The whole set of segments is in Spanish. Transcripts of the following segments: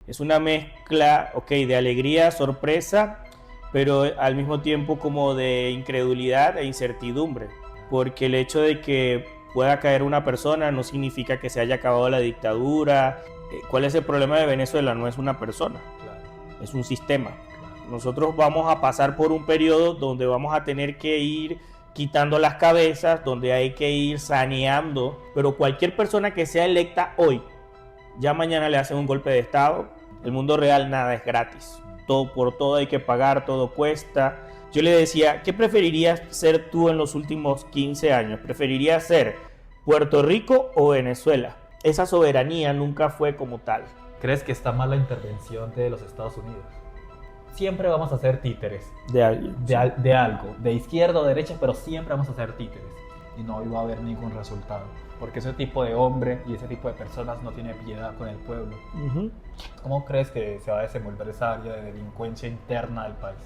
Es una mezcla, ok, de alegría, sorpresa, pero al mismo tiempo como de incredulidad e incertidumbre, porque el hecho de que pueda caer una persona no significa que se haya acabado la dictadura. ¿Cuál es el problema de Venezuela? No es una persona, es un sistema. Nosotros vamos a pasar por un periodo donde vamos a tener que ir quitando las cabezas, donde hay que ir saneando, pero cualquier persona que sea electa hoy, ya mañana le hacen un golpe de estado. El mundo real nada es gratis, todo por todo hay que pagar, todo cuesta. Yo le decía, ¿qué preferirías ser tú en los últimos 15 años? ¿Preferirías ser Puerto Rico o Venezuela? Esa soberanía nunca fue como tal. ¿Crees que está mal la intervención de los Estados Unidos? Siempre vamos a ser títeres De alguien. de algo, de izquierda o derecha, pero siempre vamos a ser títeres. Y no iba a haber ningún resultado. Porque ese tipo de hombre y ese tipo de personas no tiene piedad con el pueblo. ¿Cómo crees que se va a desenvolver esa área de delincuencia interna del país?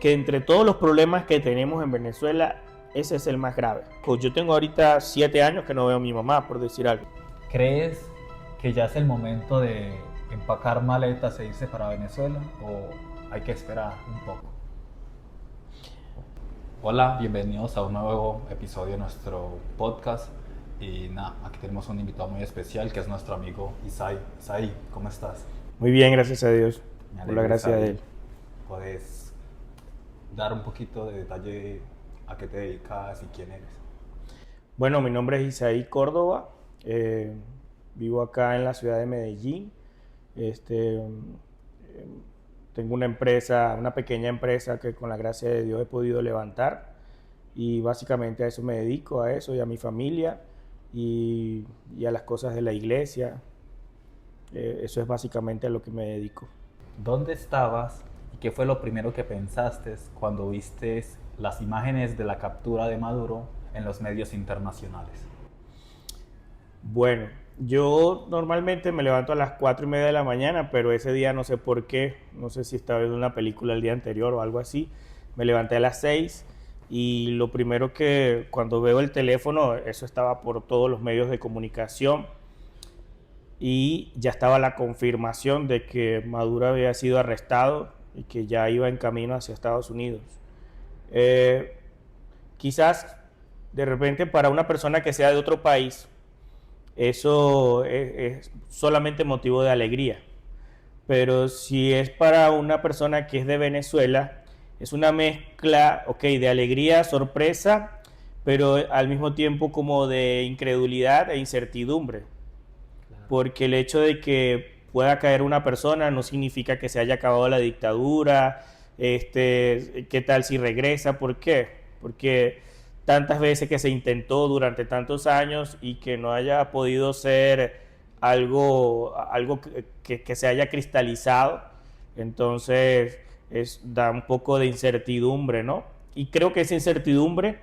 Que entre todos los problemas que tenemos en Venezuela, ese es el más grave. Pues yo tengo ahorita 7 años que no veo a mi mamá, por decir algo. ¿Crees que ya es el momento de empacar maletas e irse para Venezuela o hay que esperar un poco? Hola, bienvenidos a un nuevo episodio de nuestro podcast. Y nada, aquí tenemos un invitado muy especial que es nuestro amigo Isai. Isai, ¿cómo estás? Muy bien, gracias a Dios. Me Por la alegra, gracia Isai. de él. ¿Puedes dar un poquito de detalle a qué te dedicas y quién eres? Bueno, mi nombre es Isaí Córdoba. Vivo acá en la ciudad de Medellín. Tengo una empresa, una pequeña empresa que con la gracia de Dios he podido levantar y básicamente a eso me dedico, a eso y a mi familia y a las cosas de la iglesia. Eso es básicamente a lo que me dedico. ¿Dónde estabas y qué fue lo primero que pensaste cuando viste las imágenes de la captura de Maduro en los medios internacionales? Bueno, yo normalmente me levanto a las 4:30 de la mañana, pero ese día no sé por qué, no sé si estaba viendo una película el día anterior o algo así. Me levanté a las 6 y lo primero que cuando veo el teléfono, eso estaba por todos los medios de comunicación y ya estaba la confirmación de que Maduro había sido arrestado y que ya iba en camino hacia Estados Unidos. Eh, Quizás de repente para una persona que sea de otro país, eso es solamente motivo de alegría. Pero si es para una persona que es de Venezuela, es una mezcla, ok, de alegría, sorpresa, pero al mismo tiempo como de incredulidad e incertidumbre. Porque el hecho de que pueda caer una persona no significa que se haya acabado la dictadura. ¿Qué tal si regresa? ¿Por qué? Porque tantas veces que se intentó durante tantos años y que no haya podido ser algo que se haya cristalizado, entonces da un poco de incertidumbre, ¿no? Y creo que esa incertidumbre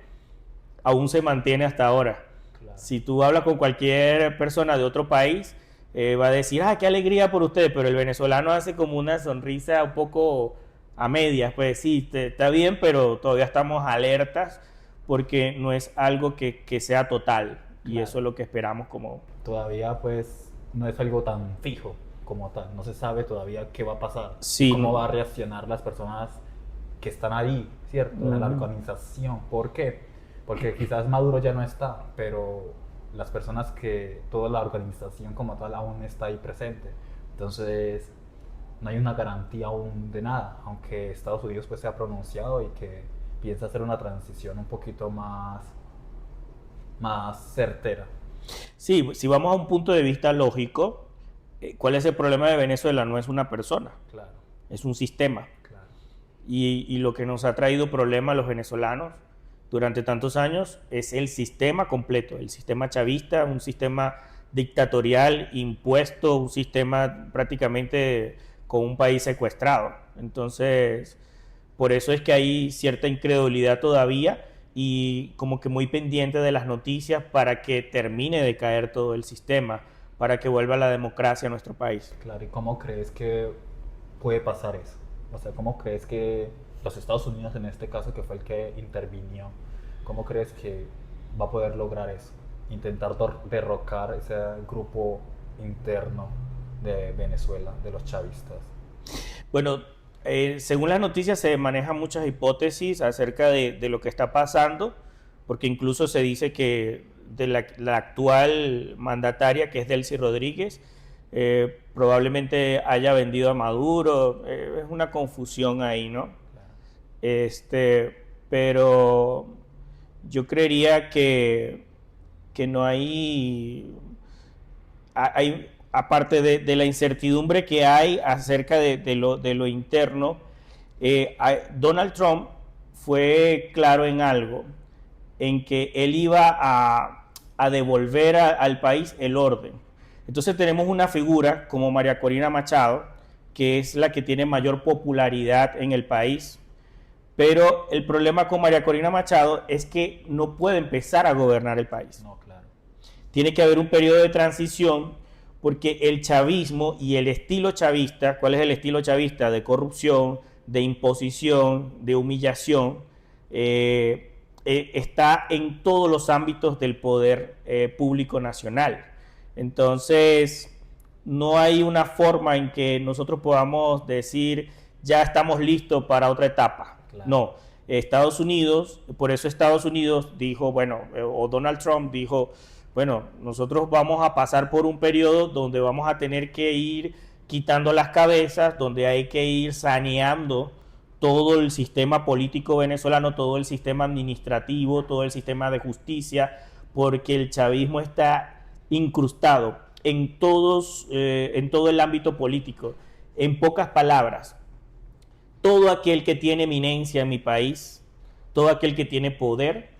aún se mantiene hasta ahora. Claro. Si tú hablas con cualquier persona de otro país, va a decir, ah, qué alegría por usted, pero el venezolano hace como una sonrisa un poco a medias, pues sí, está bien, pero todavía estamos alertas porque no es algo que sea total y Claro. eso es lo que esperamos como... Todavía pues no es algo tan fijo como tal, no se sabe todavía qué va a pasar y Sí, cómo no. va a reaccionar las personas que están ahí, ¿cierto? De la organización. ¿Por qué? Porque quizás Maduro ya no está, pero las personas que, toda la organización como tal aún está ahí presente. Entonces, no hay una garantía aún de nada, aunque Estados Unidos pues se ha pronunciado y que piensa hacer una transición un poquito más certera. Sí, si vamos a un punto de vista lógico, ¿cuál es el problema de Venezuela? No es una persona, Claro, es un sistema. claro. Y lo que nos ha traído problemas a los venezolanos durante tantos años es el sistema completo, el sistema chavista, un sistema dictatorial impuesto, un sistema prácticamente con un país secuestrado. Entonces, por eso es que hay cierta incredulidad todavía y como que muy pendiente de las noticias para que termine de caer todo el sistema, para que vuelva la democracia a nuestro país. Claro, ¿y cómo crees que puede pasar eso? O sea, ¿cómo crees que los Estados Unidos en este caso, que fue el que intervinió, cómo crees que va a poder lograr eso? Intentar derrocar ese grupo interno de Venezuela, de los chavistas? Bueno, según las noticias se manejan muchas hipótesis acerca de lo que está pasando, porque incluso se dice que de la actual mandataria, que es Delcy Rodríguez, probablemente haya vendido a Maduro. Es una confusión ahí, ¿no? Claro. Pero yo creería que no hay, aparte de la incertidumbre que hay acerca de lo interno, Donald Trump fue claro en algo, en que él iba a devolver al país el orden. Entonces tenemos una figura como María Corina Machado, que es la que tiene mayor popularidad en el país, pero el problema con María Corina Machado es que no puede empezar a gobernar el país. No, claro. Tiene que haber un periodo de transición porque el chavismo y el estilo chavista, ¿cuál es el estilo chavista? De corrupción, de imposición, de humillación, está en todos los ámbitos del poder público nacional. Entonces, no hay una forma en que nosotros podamos decir ya estamos listos para otra etapa. Claro. No, Estados Unidos, por eso Estados Unidos dijo, bueno, o Donald Trump dijo, bueno, nosotros vamos a pasar por un periodo donde vamos a tener que ir quitando las cabezas, donde hay que ir saneando todo el sistema político venezolano, todo el sistema administrativo, todo el sistema de justicia, porque el chavismo está incrustado en todo el ámbito político. En pocas palabras, todo aquel que tiene eminencia en mi país, todo aquel que tiene poder,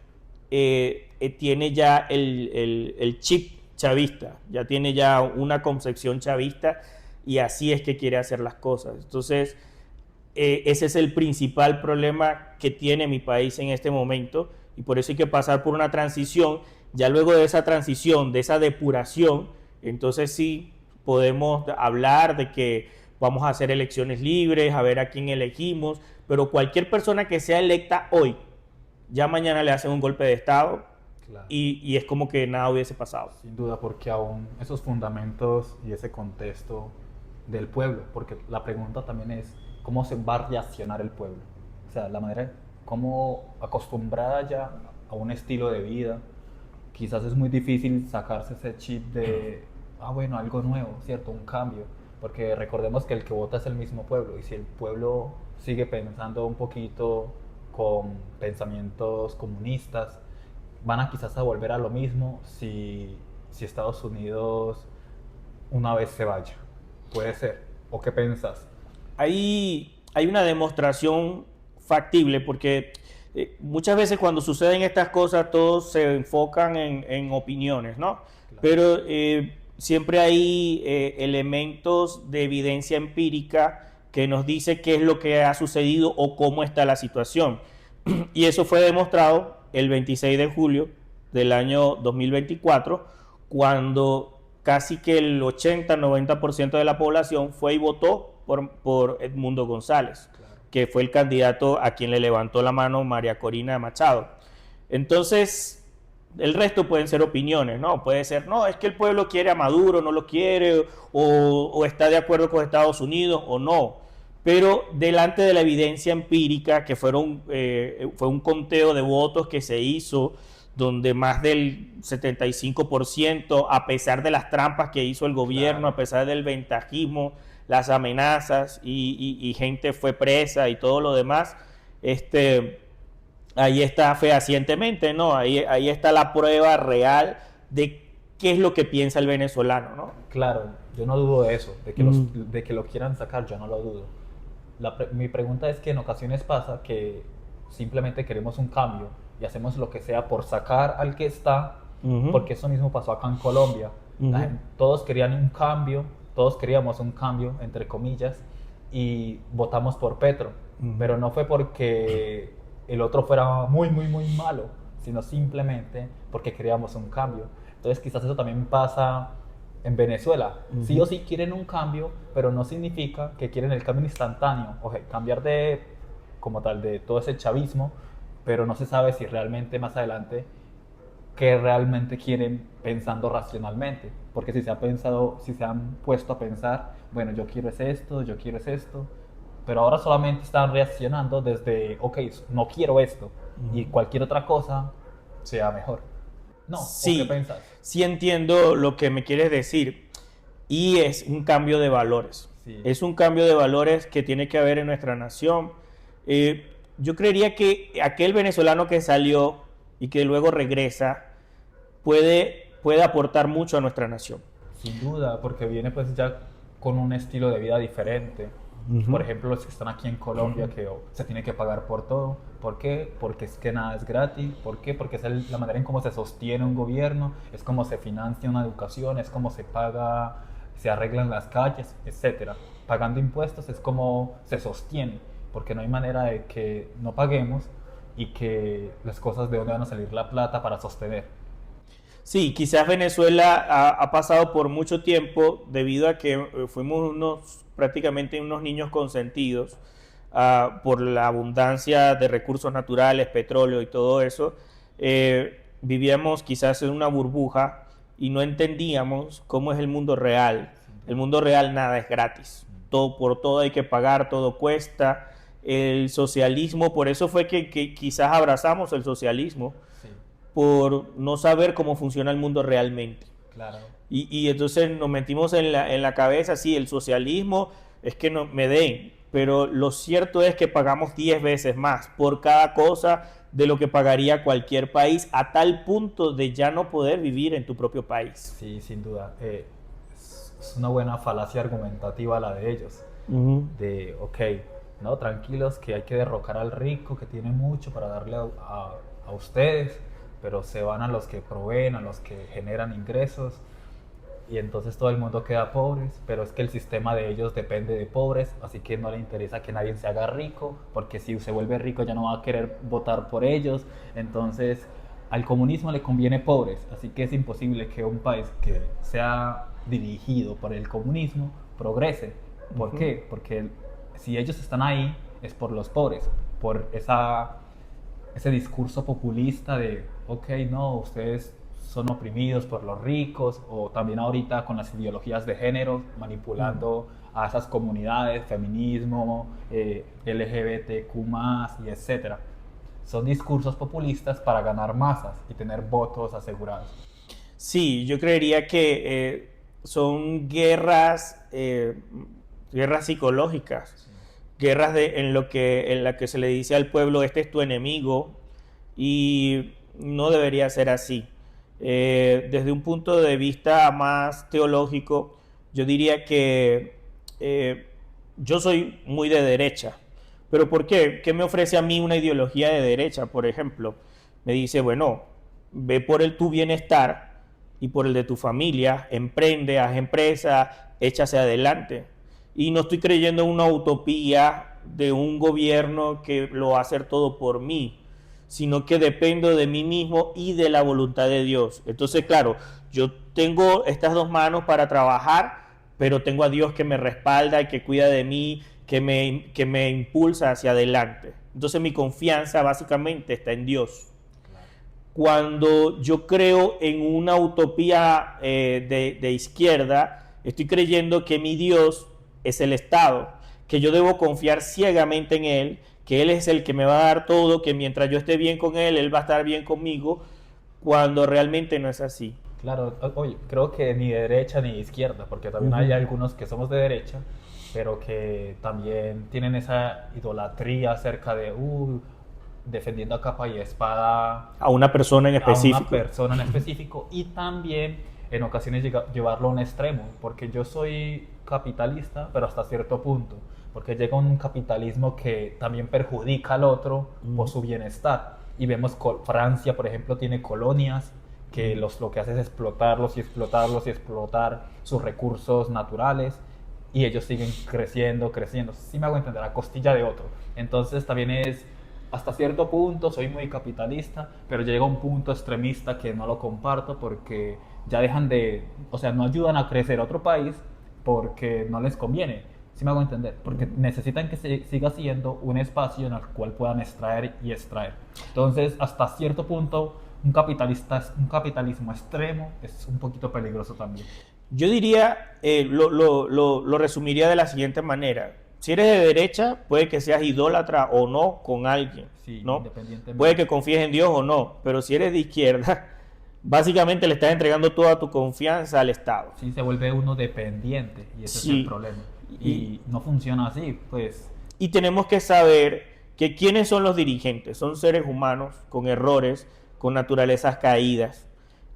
tiene ya el chip chavista, ya tiene ya una concepción chavista y así es que quiere hacer las cosas. Entonces, ese es el principal problema que tiene mi país en este momento y por eso hay que pasar por una transición. Ya luego de esa transición, de esa depuración, entonces sí podemos hablar de que vamos a hacer elecciones libres, a ver a quién elegimos, pero cualquier persona que sea electa hoy, ya mañana le hacen un golpe de Estado. Claro. Y es como que nada hubiese pasado. Sin duda, porque aún esos fundamentos y ese contexto del pueblo, porque la pregunta también es cómo se va a reaccionar el pueblo. O sea, la manera como acostumbrada ya a un estilo de vida, quizás es muy difícil sacarse ese chip de, bueno, algo nuevo, ¿cierto? Un cambio. Porque recordemos que el que vota es el mismo pueblo y si el pueblo sigue pensando un poquito con pensamientos comunistas, van a quizás a volver a lo mismo si Estados Unidos una vez se vaya. Puede ser. ¿O qué pensás? Hay una demostración factible porque muchas veces cuando suceden estas cosas todos se enfocan en opiniones, ¿no? Claro. Pero siempre hay elementos de evidencia empírica que nos dice qué es lo que ha sucedido o cómo está la situación. Y eso fue demostrado el 26 de julio del año 2024, cuando casi que el 80-90% de la población fue y votó por Edmundo González, claro, que fue el candidato a quien le levantó la mano María Corina Machado. Entonces, el resto pueden ser opiniones, ¿no? Puede ser, no, es que el pueblo quiere a Maduro, no lo quiere, o está de acuerdo con Estados Unidos, o no. Pero delante de la evidencia empírica, que fue un conteo de votos que se hizo, donde más del 75%, a pesar de las trampas que hizo el gobierno, claro, a pesar del ventajismo, las amenazas y gente fue presa y todo lo demás, ahí está fehacientemente, ¿no? Ahí está la prueba real de qué es lo que piensa el venezolano, ¿no? Claro, yo no dudo de eso, de que lo quieran sacar, yo no lo dudo. Mi pregunta es que en ocasiones pasa que simplemente queremos un cambio y hacemos lo que sea por sacar al que está, porque eso mismo pasó acá en Colombia. Todos querían un cambio, todos queríamos un cambio, entre comillas, y votamos por Petro, pero no fue porque el otro fuera muy, muy, muy malo, sino simplemente porque queríamos un cambio. Entonces quizás eso también pasa en Venezuela. Sí o sí quieren un cambio, pero no significa que quieren el cambio instantáneo, o sea, cambiar como tal de todo ese chavismo, pero no se sabe si realmente más adelante qué realmente quieren pensando racionalmente. Porque si se ha pensado, si se han puesto a pensar, bueno, yo quiero es esto, yo quiero es esto, pero ahora solamente están reaccionando desde, ok, no quiero esto, y cualquier otra cosa sea mejor. No, ¿o qué Sí, pensás? sí entiendo lo que me quieres decir y es un cambio de valores. Sí, Es un cambio de valores que tiene que haber en nuestra nación. Yo creería que aquel venezolano que salió y que luego regresa puede aportar mucho a nuestra nación. sin duda, porque viene pues ya con un estilo de vida diferente. Por Ujú. ejemplo, los que están aquí en Colombia, que se tiene que pagar por todo. ¿Por qué? Porque es que nada es gratis. ¿Por qué? Porque es la manera en cómo se sostiene un gobierno, es cómo se financia una educación, es cómo se paga, se arreglan las calles, etcétera. Pagando impuestos es como se sostiene, porque no hay manera de que no paguemos y que las cosas de dónde van a salir la plata para sostener. Sí, quizás Venezuela ha pasado por mucho tiempo debido a que fuimos prácticamente unos niños consentidos por la abundancia de recursos naturales, petróleo y todo eso. Vivíamos quizás en una burbuja y no entendíamos cómo es el mundo real. Sin El duda. mundo real nada es gratis. Todo, por todo hay que pagar, todo cuesta. El socialismo, por eso fue que quizás abrazamos el socialismo Sí, por no saber cómo funciona el mundo realmente. claro. Y entonces nos metimos en la cabeza, sí, el socialismo es que no, me den, pero lo cierto es que pagamos 10 veces más por cada cosa de lo que pagaría cualquier país, a tal punto de ya no poder vivir en tu propio país. Sí, sin duda. Es una buena falacia argumentativa la de ellos. Ujú. De, ok, no, tranquilos, que hay que derrocar al rico que tiene mucho para darle a ustedes, pero se van a los que proveen, a los que generan ingresos, y entonces todo el mundo queda pobres, pero es que el sistema de ellos depende de pobres, así que no le interesa que nadie se haga rico, porque si se vuelve rico ya no va a querer votar por ellos, entonces al comunismo le conviene pobres, así que es imposible que un país que sea dirigido por el comunismo progrese. ¿Por Ujú. qué? Porque si ellos están ahí es por los pobres, por ese discurso populista de, ok, no, ustedes son oprimidos por los ricos, o también ahorita con las ideologías de género, manipulando a esas comunidades, feminismo, LGBTQ+, y etcétera. Son discursos populistas para ganar masas y tener votos asegurados. Sí, yo creería que son guerras psicológicas, Sí. guerras en la que se le dice al pueblo, este es tu enemigo, y no debería ser así. Desde un punto de vista más teológico, yo diría que yo soy muy de derecha. ¿Pero por qué? ¿Qué me ofrece a mí una ideología de derecha, por ejemplo? Me dice, bueno, ve por tu bienestar y por el de tu familia, emprende, haz empresa, échase adelante. Y no estoy creyendo en una utopía de un gobierno que lo va a hacer todo por mí, sino que dependo de mí mismo y de la voluntad de Dios. Entonces, claro, yo tengo estas dos manos para trabajar, pero tengo a Dios que me respalda y que cuida de mí, que me impulsa hacia adelante. Entonces mi confianza básicamente está en Dios. Claro. Cuando yo creo en una utopía de izquierda, estoy creyendo que mi Dios es el Estado, que yo debo confiar ciegamente en Él, que Él es el que me va a dar todo, que mientras yo esté bien con Él, Él va a estar bien conmigo, cuando realmente no es así. Claro, oye, creo que ni de derecha ni de izquierda, porque también hay algunos que somos de derecha, pero que también tienen esa idolatría acerca de, defendiendo a capa y espada A una persona en a una específico. persona en específico, y también en ocasiones llevarlo a un extremo, porque yo soy capitalista, pero hasta cierto punto, porque llega un capitalismo que también perjudica al otro por su bienestar. Y vemos Francia, por ejemplo, tiene colonias que lo que hace es explotarlos y explotarlos y explotar sus recursos naturales, y ellos siguen creciendo, creciendo. Si me hago entender, a costilla de otro. Entonces también es, hasta cierto punto, soy muy capitalista, pero llega un punto extremista que no lo comparto porque ya dejan de, o sea, no ayudan a crecer otro país porque no les conviene. Si me hago entender, porque necesitan que siga siendo un espacio en el cual puedan extraer y extraer. Entonces, hasta cierto punto, un capitalismo extremo es un poquito peligroso también. Yo diría, lo resumiría de la siguiente manera. Si eres de derecha, puede que seas idólatra o no con alguien, Sí, ¿no? Puede independientemente. que confíes en Dios o no, pero si eres de izquierda, básicamente le estás entregando toda tu confianza al Estado. Sí, se vuelve uno dependiente y ese es el Sí, problema. y, Y no funciona así, pues. y tenemos que saber que quiénes son los dirigentes. Son seres humanos con errores, con naturalezas caídas,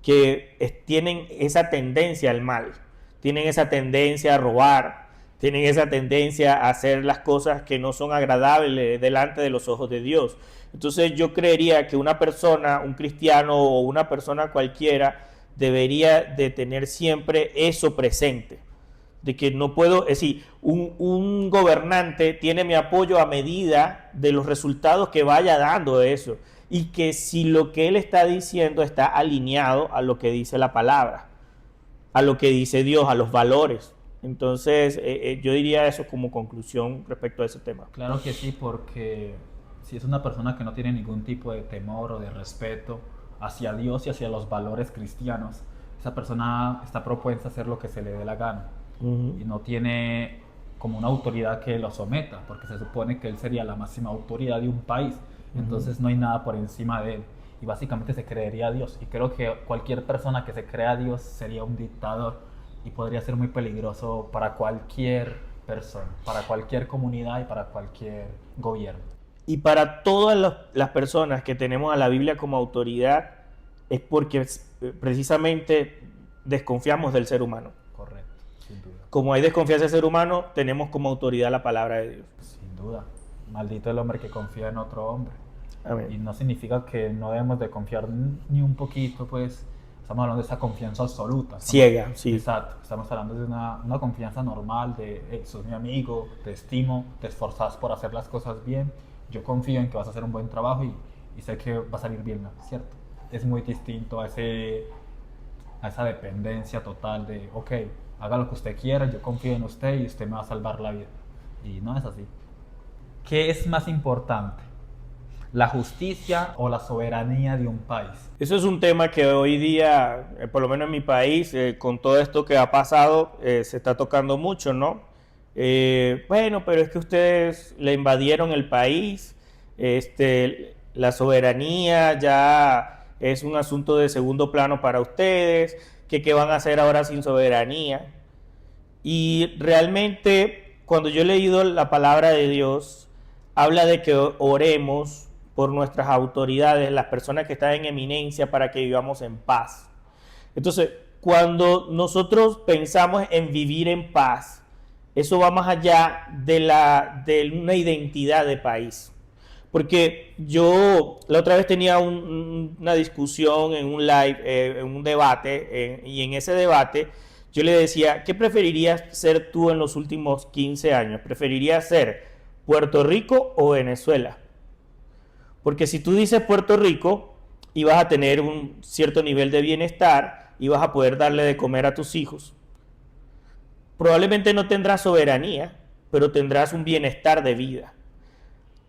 que tienen esa tendencia al mal, tienen esa tendencia a robar, tienen esa tendencia a hacer las cosas que no son agradables delante de los ojos de Dios. Entonces yo creería que una persona, un cristiano o una persona cualquiera, debería de tener siempre eso presente, de que no puedo, es decir, un gobernante tiene mi apoyo a medida de los resultados que vaya dando eso, y que si lo que él está diciendo está alineado a lo que dice la palabra, a lo que dice Dios, a los valores. Entonces, yo diría eso como conclusión respecto a ese tema. Claro que sí, porque si es una persona que no tiene ningún tipo de temor o de respeto hacia Dios y hacia los valores cristianos, esa persona está propuesta a hacer lo que se le dé la gana y no tiene como una autoridad que lo someta, porque se supone que él sería la máxima autoridad de un país, entonces no hay nada por encima de él y básicamente se creería Dios. Y creo que cualquier persona que se crea Dios sería un dictador y podría ser muy peligroso para cualquier persona, para cualquier comunidad y para cualquier gobierno. Y para todas las personas que tenemos a la Biblia como autoridad, es porque precisamente desconfiamos del ser humano. Correcto, sin duda. Como hay desconfianza del ser humano, tenemos como autoridad la palabra de Dios. Sin duda. Maldito el hombre que confía en otro hombre. Y Amén. no significa que no debemos de confiar ni un poquito, pues estamos hablando de esa confianza absoluta. Ciega, sí. Exacto, estamos hablando de una confianza normal, de hey, sos mi amigo, te estimo, te esforzas por hacer las cosas bien, yo confío en que vas a hacer un buen trabajo y sé que va a salir bien, ¿cierto? Es muy distinto a esa dependencia total de, ok, haga lo que usted quiera, yo confío en usted y usted me va a salvar la vida. Y no es así. ¿Qué es más importante? ¿La justicia o la soberanía de un país? Eso es un tema que hoy día, por lo menos en mi país, con todo esto que ha pasado, se está tocando mucho, ¿no? Bueno, pero es que ustedes le invadieron el país, la soberanía ya es un asunto de segundo plano para ustedes, que qué van a hacer ahora sin soberanía. Y realmente, cuando yo he leído la palabra de Dios, habla de que oremos por nuestras autoridades, las personas que están en eminencia, para que vivamos en paz. Entonces, cuando nosotros pensamos en vivir en paz, eso va más allá de una identidad de país. Porque yo la otra vez tenía una discusión en un live, en un debate, y en ese debate yo le decía, ¿qué preferirías ser tú en los últimos 15 años? ¿Preferirías ser Puerto Rico o Venezuela? Porque si tú dices Puerto Rico, ibas a tener un cierto nivel de bienestar, y vas a poder darle de comer a tus hijos. Probablemente no tendrás soberanía, pero tendrás un bienestar de vida.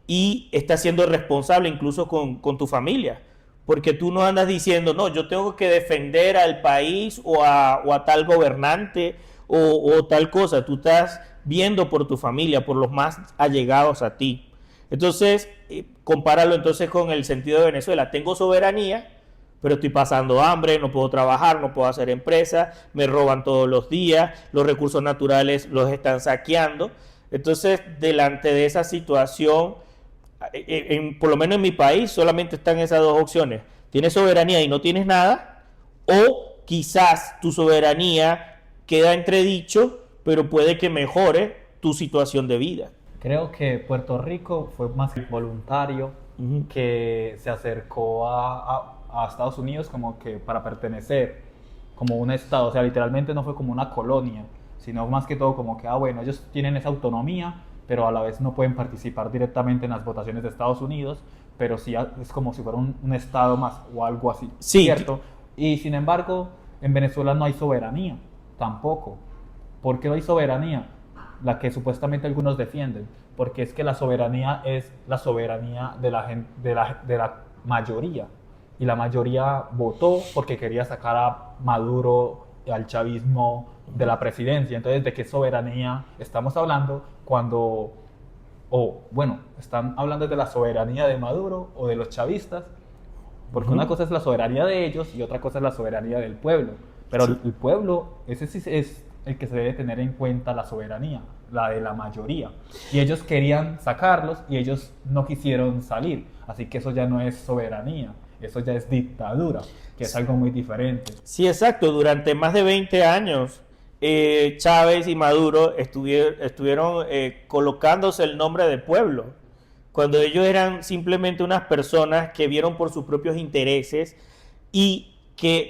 Y estás siendo responsable incluso con tu familia. Porque tú no andas diciendo, no, yo tengo que defender al país o a tal gobernante o tal cosa. Tú estás viendo por tu familia, por los más allegados a ti. Entonces, compáralo entonces con el sentido de Venezuela. Tengo soberanía, pero estoy pasando hambre, no puedo trabajar, no puedo hacer empresa, me roban todos los días, los recursos naturales los están saqueando. Entonces, delante de esa situación, por lo menos en mi país, solamente están esas dos opciones. Tienes soberanía y no tienes nada, o quizás tu soberanía queda entredicho, pero puede que mejore tu situación de vida. Creo que Puerto Rico fue más voluntario que se acercó a Estados Unidos como que para pertenecer como un estado, o sea, literalmente no fue como una colonia, sino más que todo como que, bueno, ellos tienen esa autonomía, pero a la vez no pueden participar directamente en las votaciones de Estados Unidos, pero sí es como si fuera un estado más o algo así, Sí, ¿cierto? Y sin embargo, en Venezuela no hay soberanía, tampoco. ¿Por qué no hay soberanía? La que supuestamente algunos defienden, porque es que la soberanía es la soberanía de la mayoría y la mayoría votó porque quería sacar a Maduro y al chavismo de la presidencia. Entonces, ¿de qué soberanía estamos hablando cuando, o bueno, están hablando de la soberanía de Maduro o de los chavistas? Porque una Ujú. cosa es la soberanía de ellos y otra cosa es la soberanía del pueblo. Pero Sí. el pueblo, ese sí es el que se debe tener en cuenta la soberanía, la de la mayoría. Y ellos querían sacarlos y ellos no quisieron salir. Así que eso ya no es soberanía, eso ya es dictadura, que es algo muy diferente. Sí, exacto. Durante más de 20 años, Chávez y Maduro estuvieron colocándose el nombre de pueblo, cuando ellos eran simplemente unas personas que vieron por sus propios intereses y que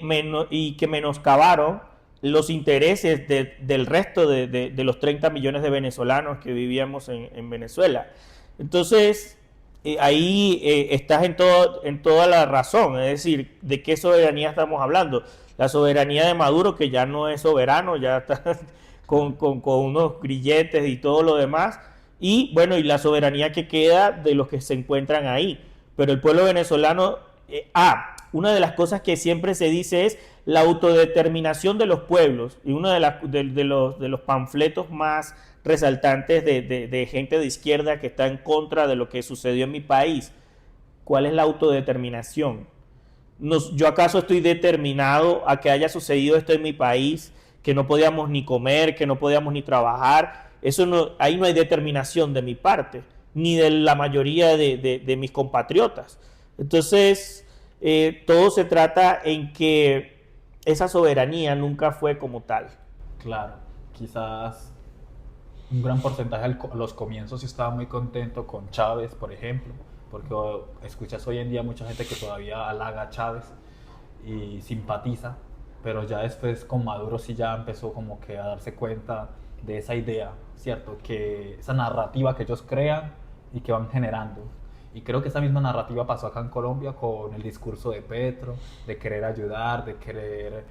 menoscabaron los intereses del resto de los 30 millones de venezolanos que vivíamos en Venezuela. Entonces, ahí estás en toda la razón, es decir, ¿de qué soberanía estamos hablando? La soberanía de Maduro, que ya no es soberano, ya está con unos grilletes y todo lo demás, y bueno, y la soberanía que queda de los que se encuentran ahí. Pero el pueblo venezolano, una de las cosas que siempre se dice es la autodeterminación de los pueblos, y uno de los panfletos más resaltantes de gente de izquierda que está en contra de lo que sucedió en mi país. ¿Cuál es la autodeterminación? ¿Yo acaso estoy determinado a que haya sucedido esto en mi país, que no podíamos ni comer, que no podíamos ni trabajar? Eso no, ahí no hay determinación de mi parte, ni de la mayoría de mis compatriotas. Entonces, todo se trata en que esa soberanía nunca fue como tal. Claro, quizás un gran porcentaje a los comienzos sí estaba muy contento con Chávez, por ejemplo, porque escuchas hoy en día mucha gente que todavía halaga a Chávez y simpatiza, pero ya después con Maduro sí ya empezó como que a darse cuenta de esa idea, ¿cierto? Que esa narrativa que ellos crean y que van generando. Y creo que esa misma narrativa pasó acá en Colombia con el discurso de Petro, de querer ayudar, de querer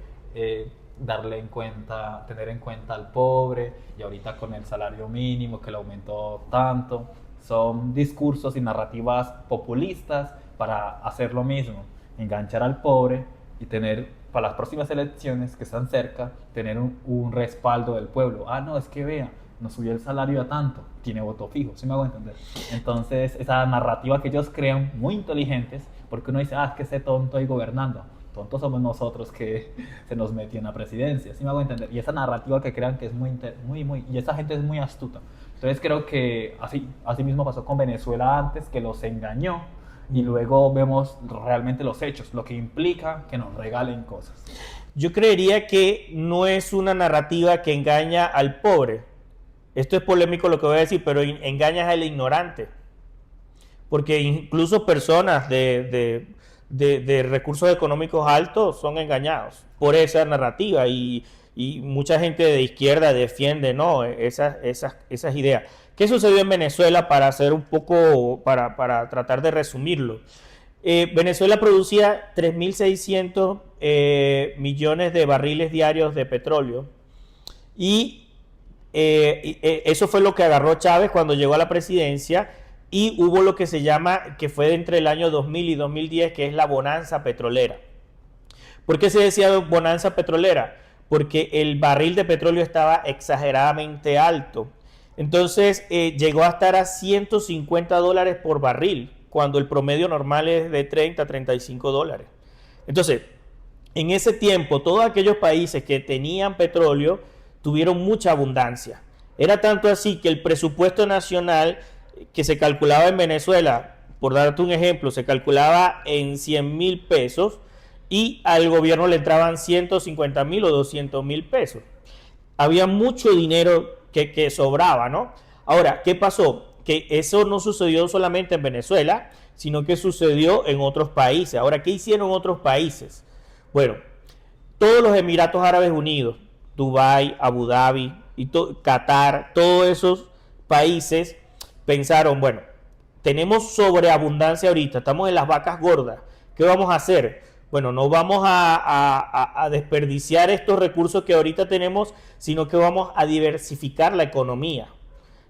darle en cuenta, tener en cuenta al pobre, y ahorita con el salario mínimo que le aumentó tanto. Son discursos y narrativas populistas para hacer lo mismo, enganchar al pobre y tener para las próximas elecciones que están cerca, tener un respaldo del pueblo. Ah, no, es que vea, nos subió el salario a tanto, tiene voto fijo, ¿sí me hago entender? Entonces, esa narrativa que ellos crean, muy inteligentes, porque uno dice, ah, es que ese tonto ahí gobernando. Tontos somos nosotros que se nos metió en la presidencia, ¿sí me hago entender? Y esa narrativa que crean que es y esa gente es muy astuta. Entonces creo que así mismo pasó con Venezuela antes, que los engañó, y luego vemos realmente los hechos, lo que implica que nos regalen cosas. Yo creería que no es una narrativa que engaña al pobre. Esto es polémico lo que voy a decir, pero engañas al ignorante. Porque incluso personas de recursos económicos altos son engañados por esa narrativa, y mucha gente de izquierda defiende, ¿no?, esas ideas. ¿Qué sucedió en Venezuela para hacer un poco, para tratar de resumirlo? Venezuela producía 3.600 millones de barriles diarios de petróleo, y eso fue lo que agarró Chávez cuando llegó a la presidencia, y hubo lo que se llama, que fue entre el año 2000 y 2010, que es la bonanza petrolera. ¿Por qué se decía bonanza petrolera? Porque el barril de petróleo estaba exageradamente alto. Entonces llegó a estar a $150 por barril, cuando el promedio normal es de 30 a $35. Entonces, en ese tiempo, todos aquellos países que tenían petróleo tuvieron mucha abundancia. Era tanto así que el presupuesto nacional que se calculaba en Venezuela, por darte un ejemplo, se calculaba en 100.000 pesos, y al gobierno le entraban 150.000 o 200.000 pesos. Había mucho dinero que sobraba, ¿no? Ahora, ¿qué pasó? Que eso no sucedió solamente en Venezuela, sino que sucedió en otros países. Ahora, ¿qué hicieron otros países? Bueno, todos los Emiratos Árabes Unidos, Dubái, Abu Dhabi, Qatar, todos esos países pensaron, bueno, tenemos sobreabundancia ahorita, estamos en las vacas gordas, ¿qué vamos a hacer? Bueno, no vamos a desperdiciar estos recursos que ahorita tenemos, sino que vamos a diversificar la economía.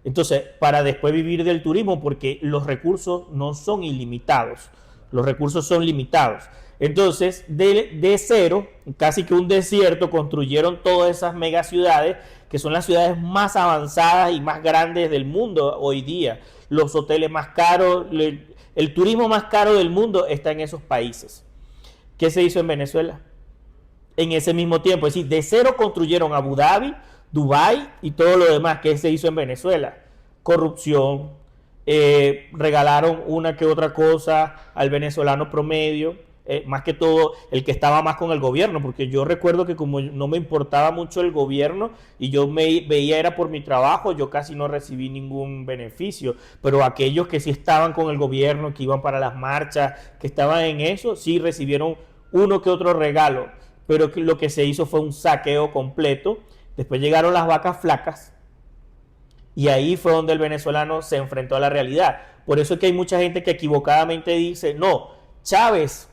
Entonces, para después vivir del turismo, porque los recursos no son ilimitados. Los recursos son limitados. Entonces, de cero, casi que un desierto, construyeron todas esas megaciudades, que son las ciudades más avanzadas y más grandes del mundo hoy día. Los hoteles más caros, el turismo más caro del mundo está en esos países. ¿Qué se hizo en Venezuela? En ese mismo tiempo, es decir, de cero construyeron Abu Dhabi, Dubái y todo lo demás. ¿Qué se hizo en Venezuela? Corrupción, regalaron una que otra cosa al venezolano promedio, más que todo el que estaba más con el gobierno, porque yo recuerdo que como no me importaba mucho el gobierno y yo me veía era por mi trabajo, yo casi no recibí ningún beneficio, pero aquellos que sí estaban con el gobierno, que iban para las marchas, que estaban en eso, sí recibieron uno que otro regalo, pero lo que se hizo fue un saqueo completo. Después llegaron las vacas flacas y ahí fue donde el venezolano se enfrentó a la realidad. Por eso es que hay mucha gente que equivocadamente dice, no, Chávez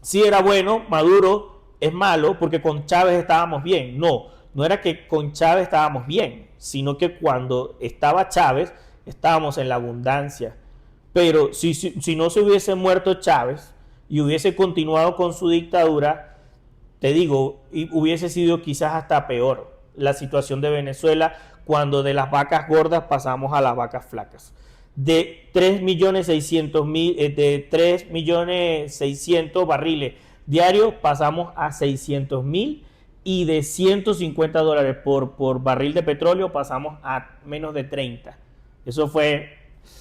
sí era bueno, Maduro es malo, porque con Chávez estábamos bien. No, no era que con Chávez estábamos bien, sino que cuando estaba Chávez estábamos en la abundancia. Pero si no se hubiese muerto Chávez y hubiese continuado con su dictadura, te digo, hubiese sido quizás hasta peor la situación de Venezuela cuando de las vacas gordas pasamos a las vacas flacas. De 3.600.000, de 3.600.000 barriles diarios pasamos a 600.000 y de $150 por barril de petróleo pasamos a menos de 30. Eso fue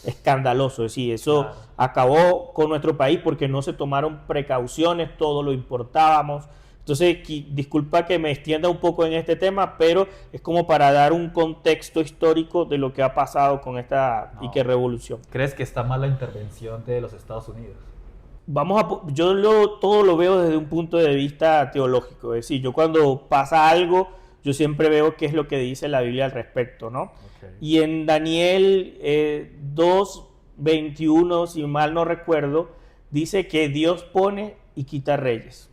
escandaloso, es decir, eso Claro. acabó con nuestro país porque no se tomaron precauciones, todo lo importábamos. Entonces, disculpa que me extienda un poco en este tema, pero es como para dar un contexto histórico de lo que ha pasado con esta No. revolución. ¿Crees que está mal la intervención de los Estados Unidos? Todo lo veo desde un punto de vista teológico, es decir, yo cuando pasa algo, yo siempre veo qué es lo que dice la Biblia al respecto, ¿no? Okay. Y en Daniel 2:21, si mal no recuerdo, dice que Dios pone y quita reyes.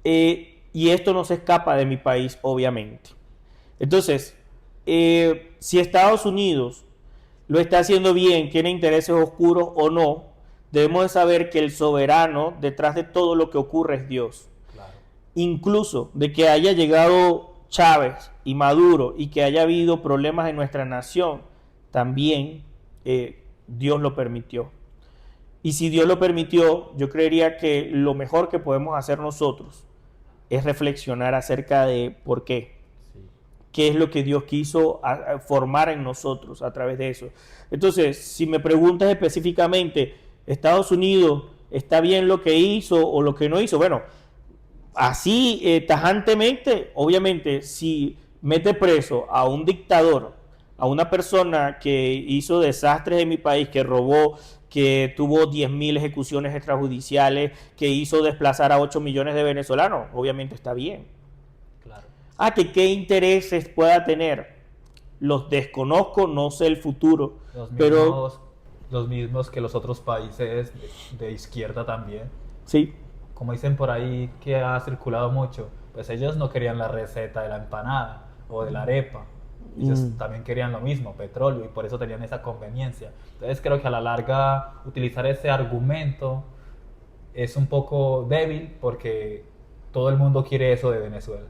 Y esto no se escapa de mi país, obviamente. Entonces, si Estados Unidos lo está haciendo bien, tiene intereses oscuros o no, debemos de saber que el soberano detrás de todo lo que ocurre es Dios. Claro. Incluso de que haya llegado Chávez y Maduro y que haya habido problemas en nuestra nación, también Dios lo permitió. Y si Dios lo permitió, yo creería que lo mejor que podemos hacer nosotros es reflexionar acerca de por qué. Sí. ¿Qué es lo que Dios quiso formar en nosotros a través de eso? Entonces, si me preguntas específicamente, ¿Estados Unidos está bien lo que hizo o lo que no hizo? Bueno, así tajantemente, obviamente, si mete preso a un dictador, a una persona que hizo desastres en mi país, que robó, que tuvo 10.000 ejecuciones extrajudiciales, que hizo desplazar a 8 millones de venezolanos, obviamente está bien. Claro. Que qué intereses pueda tener, los desconozco, no sé el futuro, pero Los mismos que los otros países de izquierda también. sí, Como dicen por ahí que ha circulado mucho, pues ellos no querían la receta de la empanada o de la arepa. Ellos también querían lo mismo, petróleo, y por eso tenían esa conveniencia. Entonces creo que a la larga utilizar ese argumento es un poco débil porque todo el mundo quiere eso de Venezuela.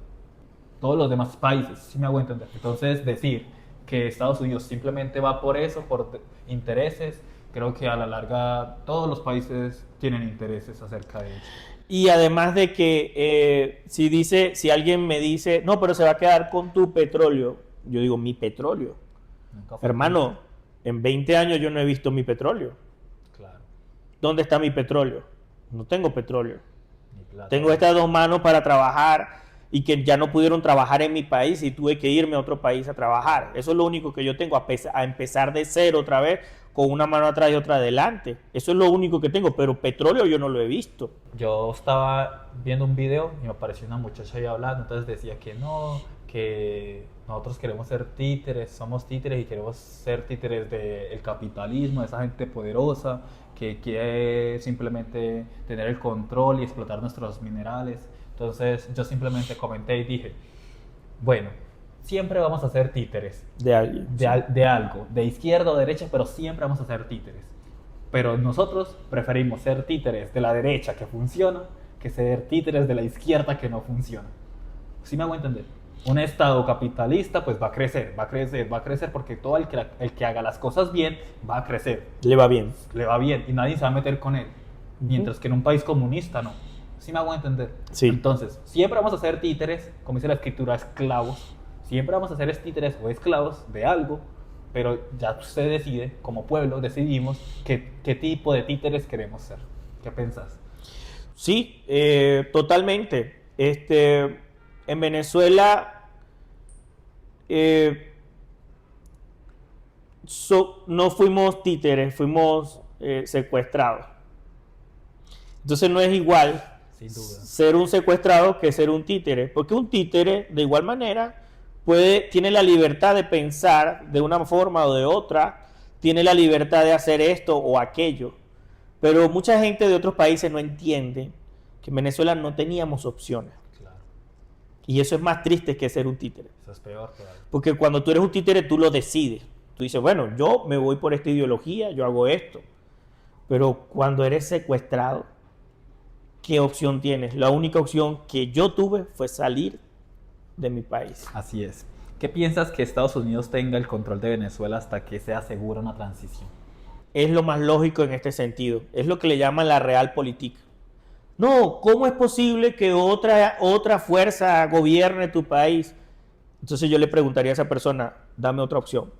Todos los demás países, si me hago entender. Entonces decir que Estados Unidos simplemente va por eso, por intereses, creo que a la larga todos los países tienen intereses acerca de eso. y además de que si alguien me dice, no, pero se va a quedar con tu petróleo, yo digo, mi petróleo. Nunca fue Hermano, en 20 años yo no he visto mi petróleo. claro, ¿Dónde está mi petróleo? No tengo petróleo. ni plata. Tengo estas dos manos para trabajar y que ya no pudieron trabajar en mi país y tuve que irme a otro país a trabajar. Eso es lo único que yo tengo, a empezar de cero otra vez, con una mano atrás y otra adelante. Eso es lo único que tengo, pero petróleo yo no lo he visto. Yo estaba viendo un video y me apareció una muchacha ahí hablando, entonces decía que no, que nosotros queremos ser títeres, somos títeres y queremos ser títeres del capitalismo, de esa gente poderosa que quiere simplemente tener el control y explotar nuestros minerales. Entonces yo simplemente comenté y dije, bueno, siempre vamos a ser títeres De alguien. de algo, de izquierda o derecha, pero siempre vamos a ser títeres. Pero nosotros preferimos ser títeres de la derecha que funciona que ser títeres de la izquierda que no funciona. ¿Sí me hago entender? Un Estado capitalista pues va a crecer, va a crecer, va a crecer porque todo el que haga las cosas bien va a crecer. Le va bien. Le va bien y nadie se va a meter con él. Mientras que en un país comunista no. ¿Sí me hago entender? Sí. Entonces, siempre vamos a ser títeres, como dice la escritura, esclavos. Siempre vamos a ser títeres o esclavos de algo, pero ya usted decide, como pueblo, decidimos qué tipo de títeres queremos ser. ¿Qué pensás? Sí, totalmente. En Venezuela no fuimos títeres, fuimos secuestrados. Entonces no es igual Sin duda. ser un secuestrado que ser un títere, porque un títere de igual manera tiene la libertad de pensar de una forma o de otra, tiene la libertad de hacer esto o aquello. Pero mucha gente de otros países no entiende que en Venezuela no teníamos opciones. Claro. Y eso es más triste que ser un títere. Eso es peor todavía. Porque cuando tú eres un títere, tú lo decides. Tú dices, bueno, yo me voy por esta ideología, yo hago esto. Pero cuando eres secuestrado, ¿qué opción tienes? La única opción que yo tuve fue salir de mi país. Así es. ¿Qué piensas que Estados Unidos tenga el control de Venezuela hasta que sea segura una transición? Es lo más lógico en este sentido. Es lo que le llaman la realpolitik. No, ¿cómo es posible que otra fuerza gobierne tu país? Entonces yo le preguntaría a esa persona, dame otra opción.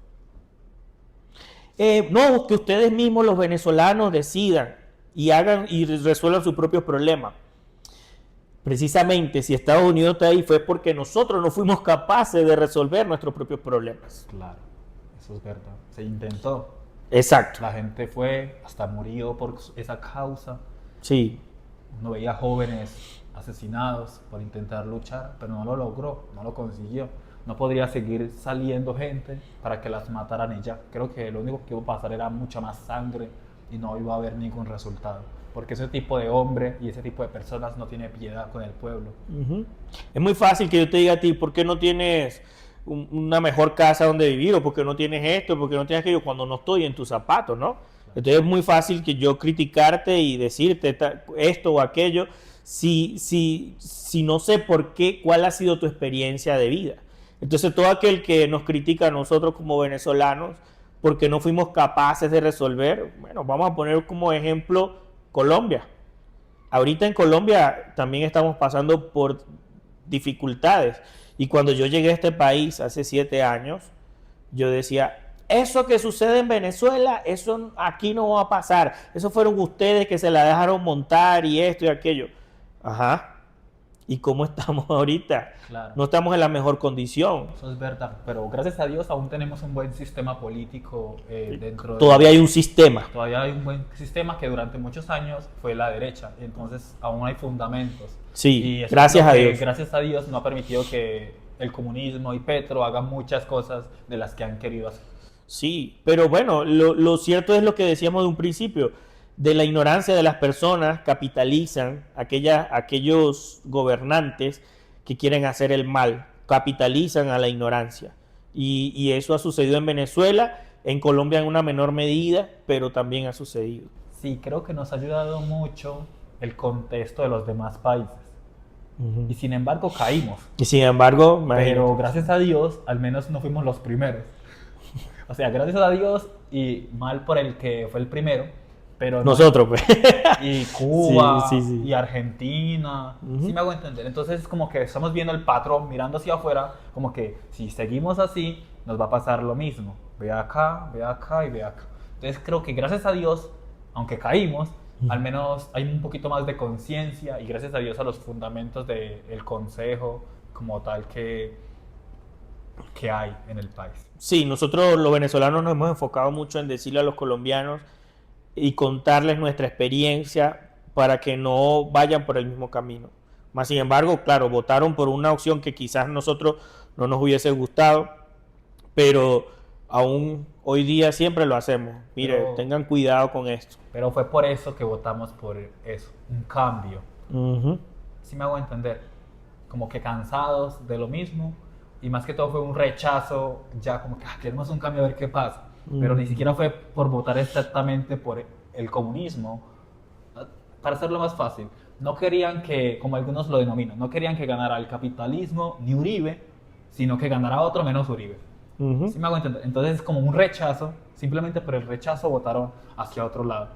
No, que ustedes mismos los venezolanos decidan y hagan y resuelvan sus propios problemas. Precisamente si Estados Unidos está ahí fue porque nosotros no fuimos capaces de resolver nuestros propios problemas. Claro, eso es verdad. Se intentó. Exacto. La gente fue, hasta murió por esa causa. Sí. Uno veía jóvenes asesinados por intentar luchar, pero no lo logró, no lo consiguió. No podría seguir saliendo gente para que las mataran y ya. Creo que lo único que iba a pasar era mucha más sangre y no iba a haber ningún resultado. Porque ese tipo de hombre y ese tipo de personas no tiene piedad con el pueblo. Es muy fácil que yo te diga a ti, ¿por qué no tienes una mejor casa donde vivir? ¿O por qué no tienes esto? ¿Por qué no tienes aquello? Cuando no estoy en tus zapatos, ¿no? Entonces es muy fácil que yo criticarte y decirte esto o aquello si no sé por qué, cuál ha sido tu experiencia de vida. Entonces todo aquel que nos critica a nosotros como venezolanos porque no fuimos capaces de resolver, bueno, vamos a poner como ejemplo Colombia. Ahorita en Colombia también estamos pasando por dificultades. Y cuando yo llegué a este país hace 7 años, yo decía, eso que sucede en Venezuela, eso aquí no va a pasar. Eso fueron ustedes que se la dejaron montar y esto y aquello. Ajá. ¿Y cómo estamos ahorita? Claro. No estamos en la mejor condición. Eso es verdad, pero gracias a Dios aún tenemos un buen sistema político dentro de... Todavía hay un sistema. Todavía hay un buen sistema que durante muchos años fue la derecha, entonces aún hay fundamentos. Sí, y gracias a Dios. Gracias a Dios no ha permitido que el comunismo y Petro hagan muchas cosas de las que han querido hacer. Sí, pero bueno, lo cierto es lo que decíamos de un principio. De la ignorancia de las personas capitalizan aquellos gobernantes que quieren hacer el mal, capitalizan a la ignorancia. Y eso ha sucedido en Venezuela, en Colombia en una menor medida, pero también ha sucedido. Sí, creo que nos ha ayudado mucho el contexto de los demás países. Y sin embargo caímos. Y sin embargo, pero gracias a Dios, al menos no fuimos los primeros. O sea, gracias a Dios y mal por el que fue el primero. Pero nosotros, pues. Y Cuba, sí. y Argentina, sí me hago entender. Entonces es como que estamos viendo el patrón, mirando hacia afuera, como que si seguimos así, nos va a pasar lo mismo. Ve acá y ve acá. Entonces creo que gracias a Dios, aunque caímos, al menos hay un poquito más de conciencia y gracias a Dios a los fundamentos del consejo como tal que hay en el país. Sí, nosotros los venezolanos nos hemos enfocado mucho en decirle a los colombianos y contarles nuestra experiencia para que no vayan por el mismo camino. Más sin embargo, claro, votaron por una opción que quizás nosotros no nos hubiese gustado, pero aún hoy día siempre lo hacemos. Mire, tengan cuidado con esto. Pero fue por eso que votamos por eso, un cambio. ¿Sí me hago entender? Como que cansados de lo mismo y más que todo fue un rechazo, ya como que queremos un cambio a ver qué pasa. Pero ni siquiera fue por votar exactamente por el comunismo, para hacerlo más fácil, no querían que, como algunos lo denominan, no querían que ganara el capitalismo ni Uribe, sino que ganara otro menos Uribe. Ujú. ¿Sí me hago entender? Entonces es como un rechazo, simplemente por el rechazo votaron hacia otro lado.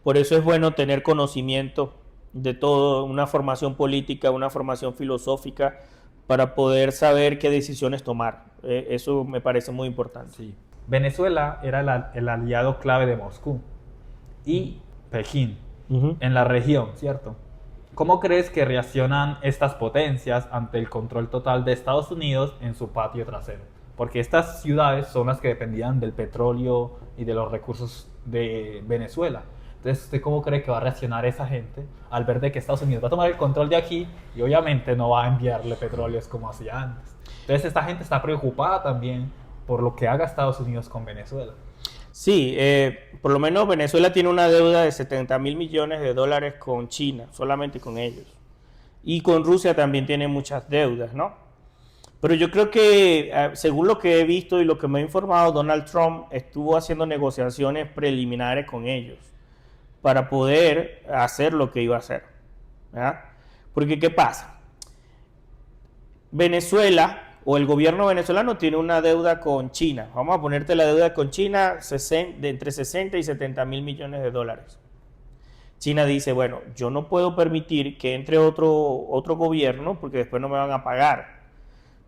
Por eso es bueno tener conocimiento de todo, una formación política, una formación filosófica, para poder saber qué decisiones tomar. Eso me parece muy importante. Sí. Venezuela era el aliado clave de Moscú y Pekín Ujú. en la región, ¿cierto? ¿Cómo crees que reaccionan estas potencias ante el control total de Estados Unidos en su patio trasero? Porque estas ciudades son las que dependían del petróleo y de los recursos de Venezuela. Entonces, ¿usted cómo cree que va a reaccionar esa gente al ver de que Estados Unidos va a tomar el control de aquí y obviamente no va a enviarle petróleos como hacía antes? Entonces, esta gente está preocupada también por lo que haga Estados Unidos con Venezuela. Sí, por lo menos Venezuela tiene una deuda de 70.000 millones de dólares con China, solamente con ellos. Y con Rusia también tiene muchas deudas, ¿no? Pero yo creo que, según lo que he visto y lo que me ha informado, Donald Trump estuvo haciendo negociaciones preliminares con ellos para poder hacer lo que iba a hacer, ¿verdad? Porque, ¿qué pasa? Venezuela o el gobierno venezolano tiene una deuda con China. Vamos a ponerte la deuda con China de entre 60 y 70.000 millones de dólares. China dice, bueno, yo no puedo permitir que entre otro gobierno porque después no me van a pagar.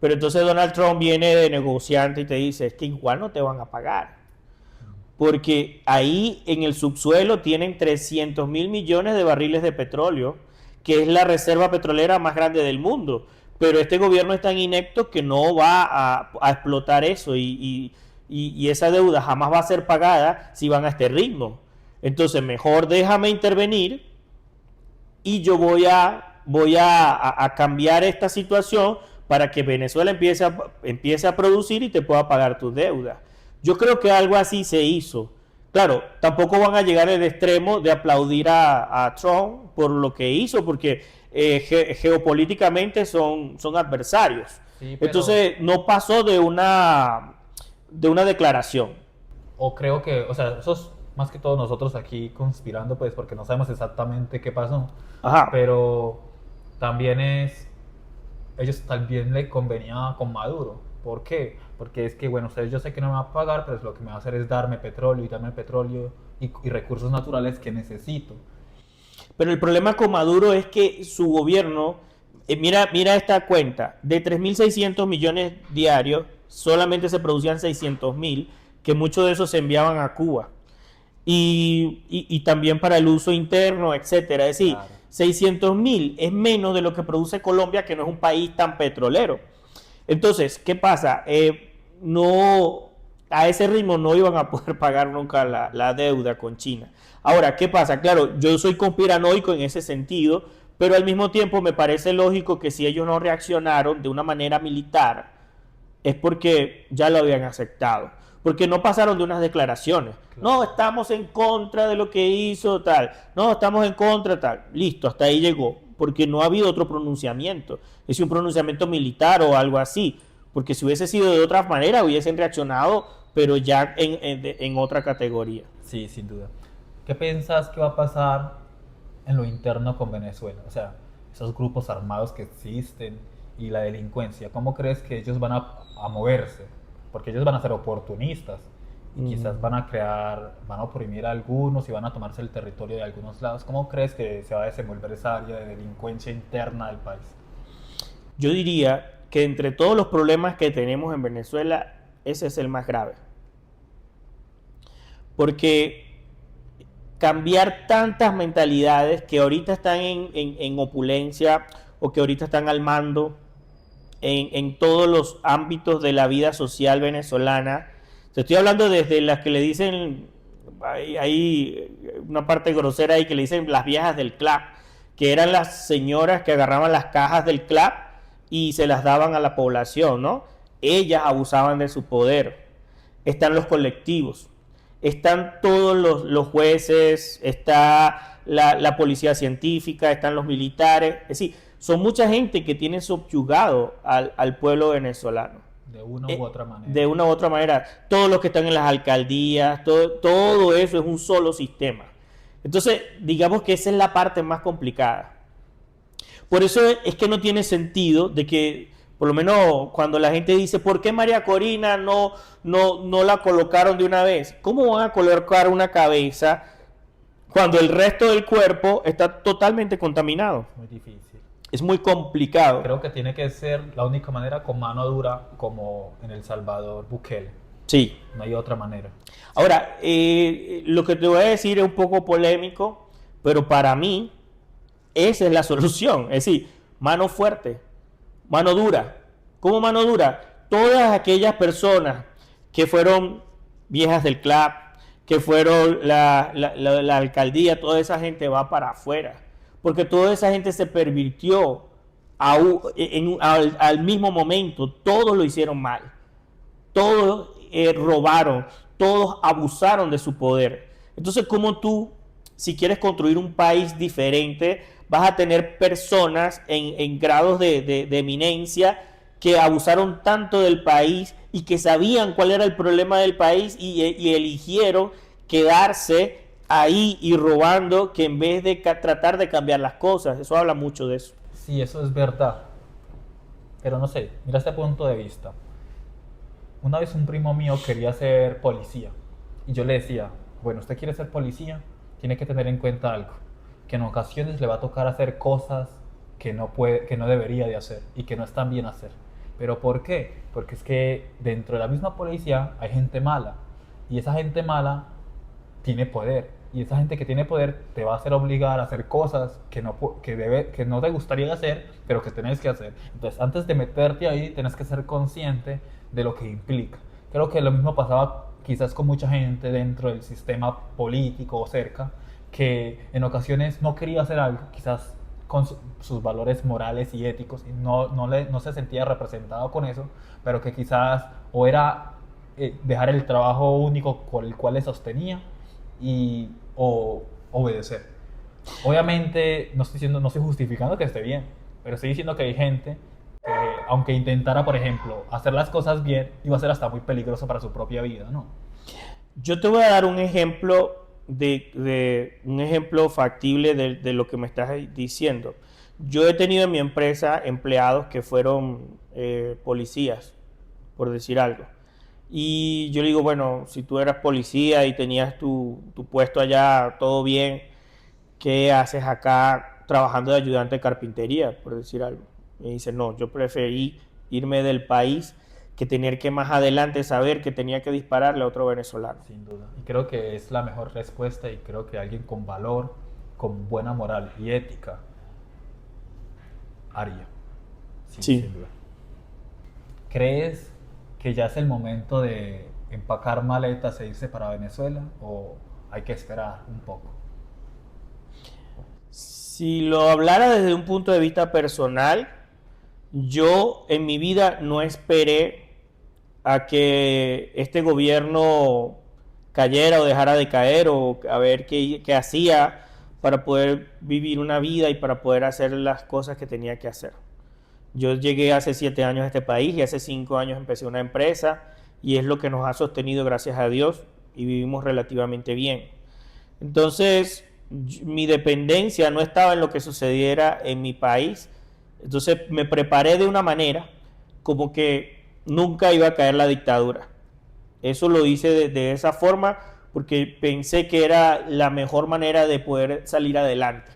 Pero entonces Donald Trump viene de negociante y te dice, es que igual no te van a pagar. Porque ahí en el subsuelo tienen 300.000 millones de barriles de petróleo, que es la reserva petrolera más grande del mundo. Pero este gobierno es tan inepto que no va a explotar eso y esa deuda jamás va a ser pagada si van a este ritmo. Entonces mejor déjame intervenir y yo voy a cambiar esta situación para que Venezuela empiece a producir y te pueda pagar tus deudas. Yo creo que algo así se hizo. Claro, tampoco van a llegar al extremo de aplaudir a Trump por lo que hizo, porque geopolíticamente son adversarios. Sí, pero Entonces no pasó de una declaración. o creo que, o sea, eso es más que todo nosotros aquí conspirando, pues porque no sabemos exactamente qué pasó, Ajá. pero también es, ellos también le convenía con Maduro. ¿Por qué? Porque es que, bueno, ustedes yo sé que no me va a pagar, pero lo que me va a hacer es darme petróleo y darme petróleo y recursos naturales que necesito. Pero el problema con Maduro es que su gobierno, mira esta cuenta, de 3.600 millones diarios, solamente se producían 600.000, que muchos de esos se enviaban a Cuba. Y también para el uso interno, etcétera. Es decir, Claro. 600.000 es menos de lo que produce Colombia, que no es un país tan petrolero. Entonces, ¿qué pasa? No, a ese ritmo no iban a poder pagar nunca la deuda con China. Ahora, ¿qué pasa? Claro, yo soy conspiranoico en ese sentido, pero al mismo tiempo me parece lógico que si ellos no reaccionaron de una manera militar, es porque ya lo habían aceptado. Porque no pasaron de unas declaraciones. Claro. No, estamos en contra de lo que hizo tal. No, estamos en contra tal. Listo, hasta ahí llegó. Porque no ha habido otro pronunciamiento. Es un pronunciamiento militar o algo así. Porque si hubiese sido de otra manera, hubiesen reaccionado, pero ya en otra categoría. Sí, sin duda. ¿Qué piensas que va a pasar en lo interno con Venezuela? O sea, esos grupos armados que existen y la delincuencia, ¿cómo crees que ellos van a moverse? Porque ellos van a ser oportunistas y quizás van a van a oprimir a algunos y van a tomarse el territorio de algunos lados. ¿Cómo crees que se va a desenvolver esa área de delincuencia interna del país? Yo diría que entre todos los problemas que tenemos en Venezuela, ese es el más grave. Porque cambiar tantas mentalidades que ahorita están en opulencia o que ahorita están al mando en todos los ámbitos de la vida social venezolana. Te estoy hablando desde las que le dicen, hay una parte grosera ahí que le dicen las viejas del club, que eran las señoras que agarraban las cajas del club y se las daban a la población, ¿no? Ellas abusaban de su poder. Están los colectivos, están todos los jueces, está la policía científica, están los militares, es decir, son mucha gente que tiene subyugado al pueblo venezolano. de una u otra manera. De una u otra manera. Todos los que están en las alcaldías, todo eso es un solo sistema. Entonces, digamos que esa es la parte más complicada. Por eso es que no tiene sentido de que, por lo menos cuando la gente dice, ¿por qué María Corina no la colocaron de una vez? ¿Cómo van a colocar una cabeza cuando el resto del cuerpo está totalmente contaminado? Muy difícil. Es muy complicado. Creo que tiene que ser la única manera con mano dura, como en El Salvador, Bukele. Sí. No hay otra manera. Ahora, lo que te voy a decir es un poco polémico, pero para mí esa es la solución. Es decir, mano fuerte, mano dura. ¿Cómo mano dura? Todas aquellas personas que fueron viejas del club, que fueron la alcaldía, toda esa gente va para afuera. Porque toda esa gente se pervirtió al mismo momento. Todos lo hicieron mal. Todos robaron. Todos abusaron de su poder. Entonces, ¿cómo tú, si quieres construir un país diferente, vas a tener personas en grados de eminencia que abusaron tanto del país y que sabían cuál era el problema del país y eligieron quedarse ahí y robando, que en vez de tratar de cambiar las cosas? Eso habla mucho de eso. Sí, eso es verdad. Pero no sé, mira este punto de vista. Una vez un primo mío quería ser policía y yo le decía, bueno, usted quiere ser policía, tiene que tener en cuenta algo, que en ocasiones le va a tocar hacer cosas que no debería de hacer y que no están bien hacer. ¿Pero por qué? Porque es que dentro de la misma policía hay gente mala y esa gente mala tiene poder. Y esa gente que tiene poder te va a hacer obligar a hacer cosas que no te gustaría hacer, pero que tenés que hacer. Entonces, antes de meterte ahí, tenés que ser consciente de lo que implica. Creo que lo mismo pasaba quizás con mucha gente dentro del sistema político o cerca, que en ocasiones no quería hacer algo, quizás con sus valores morales y éticos, y no se sentía representado con eso, pero que quizás o era dejar el trabajo único por el cual le sostenía, o obedecer. Obviamente no estoy justificando que esté bien, pero estoy diciendo que hay gente que, aunque intentara, por ejemplo, hacer las cosas bien, iba a ser hasta muy peligroso para su propia vida, ¿no? Yo te voy a dar un ejemplo un ejemplo factible de lo que me estás diciendo. Yo he tenido en mi empresa empleados que fueron policías, por decir algo. Y yo le digo, bueno, si tú eras policía y tenías tu puesto allá, todo bien, ¿qué haces acá trabajando de ayudante de carpintería, por decir algo? Me dice, no, yo preferí irme del país que tener que más adelante saber que tenía que dispararle a otro venezolano. Sin duda. Y creo que es la mejor respuesta y creo que alguien con valor, con buena moral y ética, haría. Sí. Sin duda. ¿Crees que ya es el momento de empacar maletas e irse para Venezuela o hay que esperar un poco? Si lo hablara desde un punto de vista personal, yo en mi vida no esperé a que este gobierno cayera o dejara de caer o a ver qué hacía para poder vivir una vida y para poder hacer las cosas que tenía que hacer. Yo llegué hace 7 años a este país y hace 5 años empecé una empresa y es lo que nos ha sostenido, gracias a Dios, y vivimos relativamente bien. Entonces, mi dependencia no estaba en lo que sucediera en mi país. Entonces me preparé de una manera como que nunca iba a caer la dictadura. Eso lo hice de esa forma porque pensé que era la mejor manera de poder salir adelante.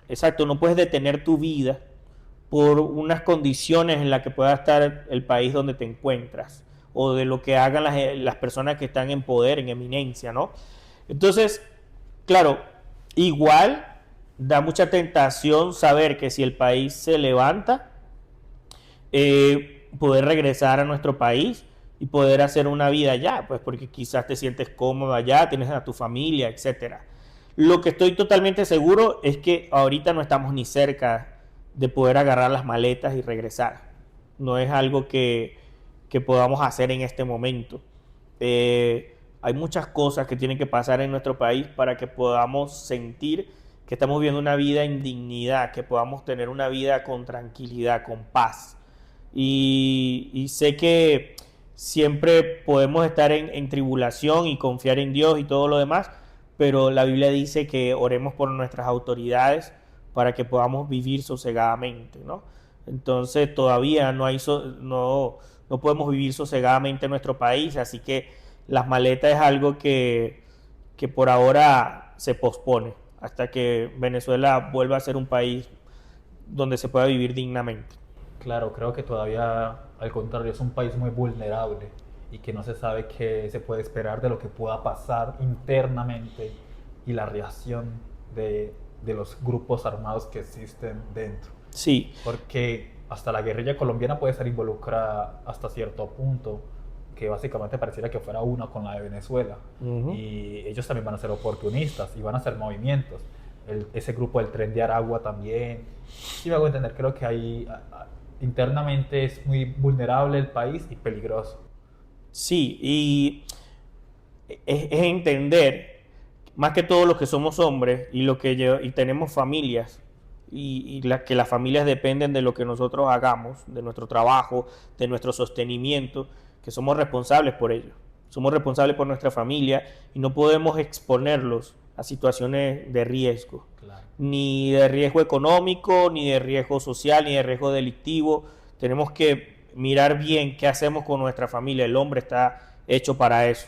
Exacto, no puedes detener tu vida por unas condiciones en las que pueda estar el país donde te encuentras o de lo que hagan las personas que están en poder, en eminencia, ¿no? Entonces, claro, igual da mucha tentación saber que si el país se levanta, poder regresar a nuestro país y poder hacer una vida allá, pues porque quizás te sientes cómodo allá, tienes a tu familia, etcétera. Lo que estoy totalmente seguro es que ahorita no estamos ni cerca de poder agarrar las maletas y regresar. No es algo que podamos hacer en este momento. Hay muchas cosas que tienen que pasar en nuestro país para que podamos sentir que estamos viviendo una vida en dignidad, que podamos tener una vida con tranquilidad, con paz. y sé que siempre podemos estar en tribulación y confiar en Dios y todo lo demás, pero la Biblia dice que oremos por nuestras autoridades para que podamos vivir sosegadamente, ¿no? Entonces todavía no podemos vivir sosegadamente en nuestro país, así que las maletas es algo que por ahora se pospone hasta que Venezuela vuelva a ser un país donde se pueda vivir dignamente. Claro, creo que todavía, al contrario, es un país muy vulnerable y que no se sabe qué se puede esperar de lo que pueda pasar internamente y la reacción de los grupos armados que existen dentro. Sí, Porque hasta la guerrilla colombiana puede estar involucrada hasta cierto punto, que básicamente pareciera que fuera una con la de Venezuela. Y ellos también van a ser oportunistas y van a hacer movimientos. Ese grupo del Tren de Aragua también. Sí me hago entender, creo que ahí internamente es muy vulnerable el país y peligroso. sí, y es entender, más que todo los que somos hombres y tenemos familias, que las familias dependen de lo que nosotros hagamos, de nuestro trabajo, de nuestro sostenimiento, que somos responsables por ello. Somos responsables por nuestra familia y no podemos exponerlos a situaciones de riesgo, Claro. ni de riesgo económico, ni de riesgo social, ni de riesgo delictivo. Tenemos que mirar bien qué hacemos con nuestra familia. El hombre está hecho para eso,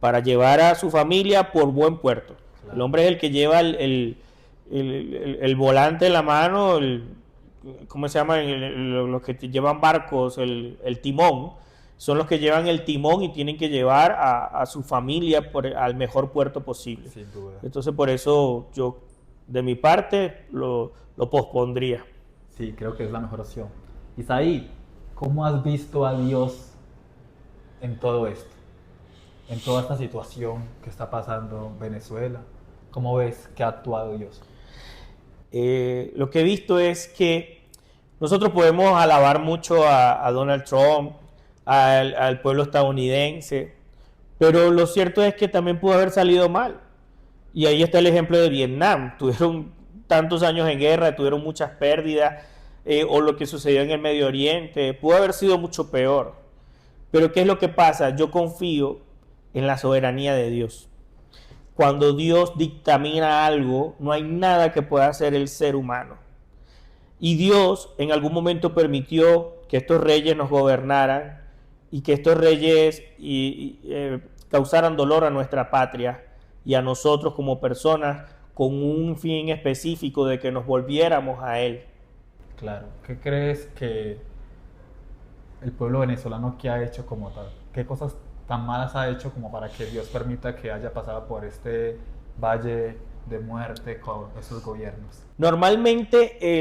para llevar a su familia por buen puerto. Claro. El hombre es el que lleva el volante en la mano, ¿cómo se llama? Los que llevan barcos, el timón, son los que llevan el timón y tienen que llevar a su familia al mejor puerto posible. Sin duda. Entonces por eso yo, de mi parte, lo pospondría. Sí, creo que es la mejor opción. Isaí, ¿cómo has visto a Dios en todo esto? En toda esta situación que está pasando en Venezuela. ¿Cómo ves que ha actuado Dios? Lo que he visto es que nosotros podemos alabar mucho a Donald Trump, al pueblo estadounidense, pero lo cierto es que también pudo haber salido mal. Y ahí está el ejemplo de Vietnam. Tuvieron tantos años en guerra, tuvieron muchas pérdidas, o lo que sucedió en el Medio Oriente. Pudo haber sido mucho peor. Pero ¿qué es lo que pasa? Yo confío en la soberanía de Dios. Cuando Dios dictamina algo, no hay nada que pueda hacer el ser humano. Y Dios en algún momento permitió que estos reyes nos gobernaran y que estos reyes causaran dolor a nuestra patria y a nosotros como personas con un fin específico de que nos volviéramos a Él. Claro. ¿Qué crees que el pueblo venezolano que ha hecho como tal? ¿Qué cosas tan malas ha hecho como para que Dios permita que haya pasado por este valle de muerte con esos gobiernos? Normalmente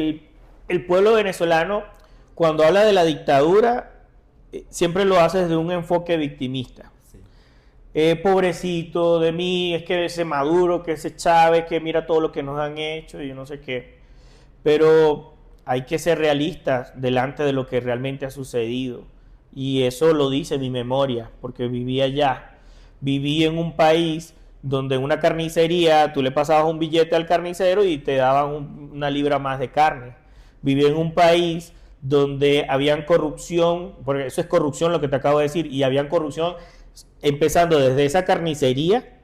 el pueblo venezolano, cuando habla de la dictadura, siempre lo hace desde un enfoque victimista. Sí. Pobrecito de mí, es que ese Maduro, que ese Chávez, que mira todo lo que nos han hecho y yo no sé qué. Pero hay que ser realistas delante de lo que realmente ha sucedido. Y eso lo dice mi memoria, porque viví allá. Viví en un país donde en una carnicería tú le pasabas un billete al carnicero y te daban una libra más de carne. Viví en un país donde habían corrupción, porque eso es corrupción lo que te acabo de decir, y habían corrupción empezando desde esa carnicería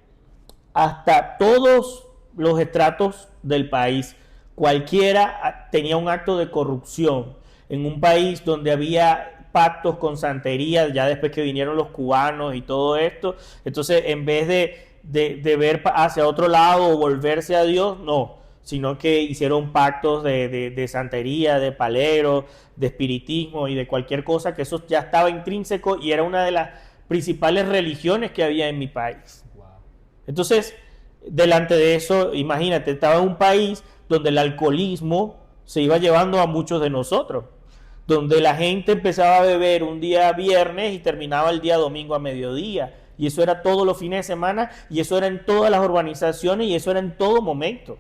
hasta todos los estratos del país. Cualquiera tenía un acto de corrupción en un país donde había pactos con santería, ya después que vinieron los cubanos y todo esto. Entonces, en vez de ver hacia otro lado o volverse a Dios, no, sino que hicieron pactos de santería, de palero, de espiritismo y de cualquier cosa, que eso ya estaba intrínseco y era una de las principales religiones que había en mi país. Wow. Entonces, delante de eso, imagínate, estaba en un país donde el alcoholismo se iba llevando a muchos de nosotros, donde la gente empezaba a beber un día viernes y terminaba el día domingo a mediodía, y eso era todos los fines de semana, y eso era en todas las urbanizaciones, y eso era en todo momento.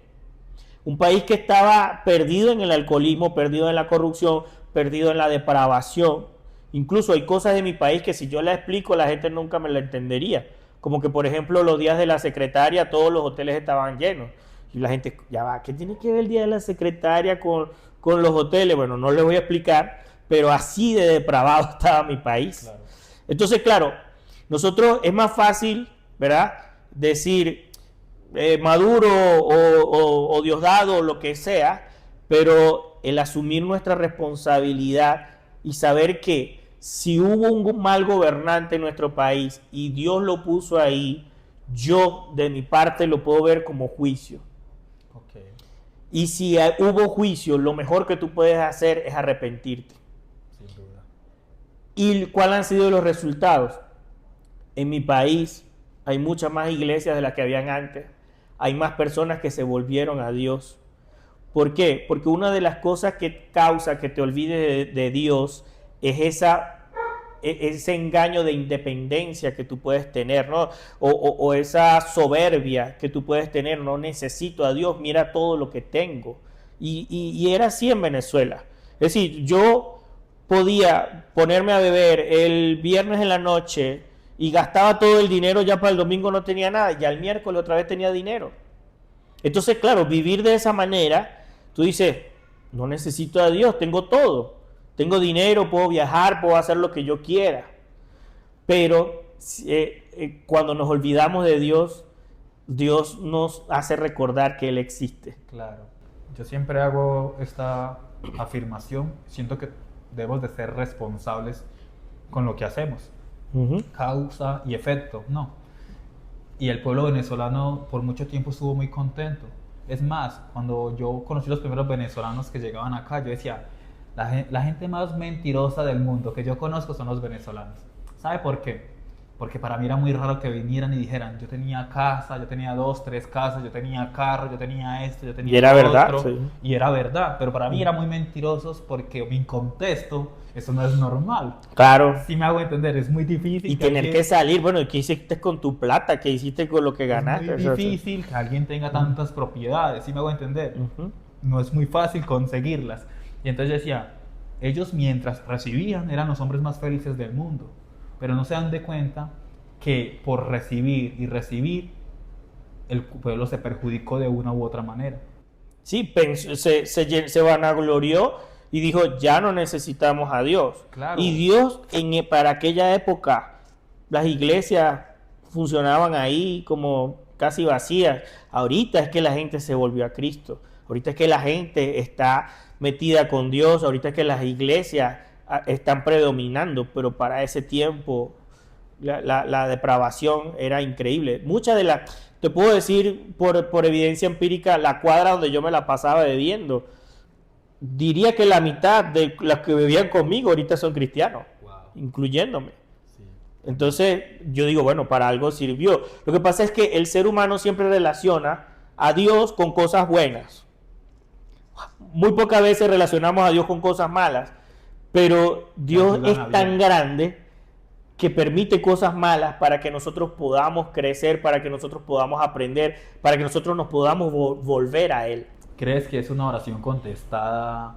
Un país que estaba perdido en el alcoholismo, perdido en la corrupción, perdido en la depravación. Incluso hay cosas de mi país que si yo la explico la gente nunca me la entendería. Como que por ejemplo los días de la secretaria todos los hoteles estaban llenos. Y la gente, ya va, ¿qué tiene que ver el día de la secretaria con los hoteles? Bueno, no les voy a explicar, pero así de depravado estaba mi país. Claro. Entonces, claro, nosotros es más fácil, ¿verdad?, decir Maduro o Diosdado o lo que sea, pero el asumir nuestra responsabilidad y saber que si hubo un mal gobernante en nuestro país y Dios lo puso ahí, yo de mi parte lo puedo ver como juicio. Okay. Y si hubo juicio, lo mejor que tú puedes hacer es arrepentirte. Sin duda. ¿Y cuáles han sido los resultados? En mi país hay muchas más iglesias de las que habían antes. Hay más personas que se volvieron a Dios. ¿Por qué? Porque una de las cosas que causa que te olvides de Dios es ese engaño de independencia que tú puedes tener, ¿no? O esa soberbia que tú puedes tener. No necesito a Dios, mira todo lo que tengo. Y era así en Venezuela. Es decir, yo podía ponerme a beber el viernes en la noche y gastaba todo el dinero, ya para el domingo no tenía nada, ya el miércoles otra vez tenía dinero. Entonces, claro, vivir de esa manera, tú dices, no necesito a Dios, tengo todo. Tengo dinero, puedo viajar, puedo hacer lo que yo quiera. Pero cuando nos olvidamos de Dios, Dios nos hace recordar que Él existe. Claro. Yo siempre hago esta afirmación. Siento que debemos de ser responsables con lo que hacemos. Causa y efecto, no. Y el pueblo venezolano por mucho tiempo estuvo muy contento. Es más, cuando yo conocí los primeros venezolanos que llegaban acá, yo decía, la gente más mentirosa del mundo que yo conozco son los venezolanos. ¿Sabe por qué? Porque para mí era muy raro que vinieran y dijeran, yo tenía casa, yo tenía 2, 3 casas, yo tenía carro, yo tenía esto, yo tenía y era lo verdad, otro. sí. Y era verdad, pero para mí eran muy mentirosos porque mi contexto, eso no es normal. Claro. Si me hago entender, es muy difícil. Y tener que salir, bueno, ¿qué hiciste con tu plata? ¿Qué hiciste con lo que ganaste? Es muy difícil que alguien tenga tantas propiedades, si me hago entender. No es muy fácil conseguirlas. Y entonces yo decía, ellos mientras recibían eran los hombres más felices del mundo, pero no se dan de cuenta que por recibir y recibir, el pueblo se perjudicó de una u otra manera. Sí, se vanaglorió y dijo, ya no necesitamos a Dios. Claro. Y Dios, para aquella época, las iglesias funcionaban ahí como casi vacías. Ahorita es que la gente se volvió a Cristo. Ahorita es que la gente está metida con Dios. Ahorita es que las iglesias están predominando. Pero para ese tiempo la depravación era increíble. Muchas de las... Te puedo decir por evidencia empírica, la cuadra donde yo me la pasaba bebiendo, diría que la mitad de los que bebían conmigo ahorita son cristianos, wow, incluyéndome. Sí. Entonces yo digo, bueno, para algo sirvió. Lo que pasa es que el ser humano siempre relaciona a Dios con cosas buenas. Muy pocas veces relacionamos a Dios con cosas malas, pero Dios es tan grande que permite cosas malas para que nosotros podamos crecer, para que nosotros podamos aprender, para que nosotros nos podamos volver a Él. ¿Crees que es una oración contestada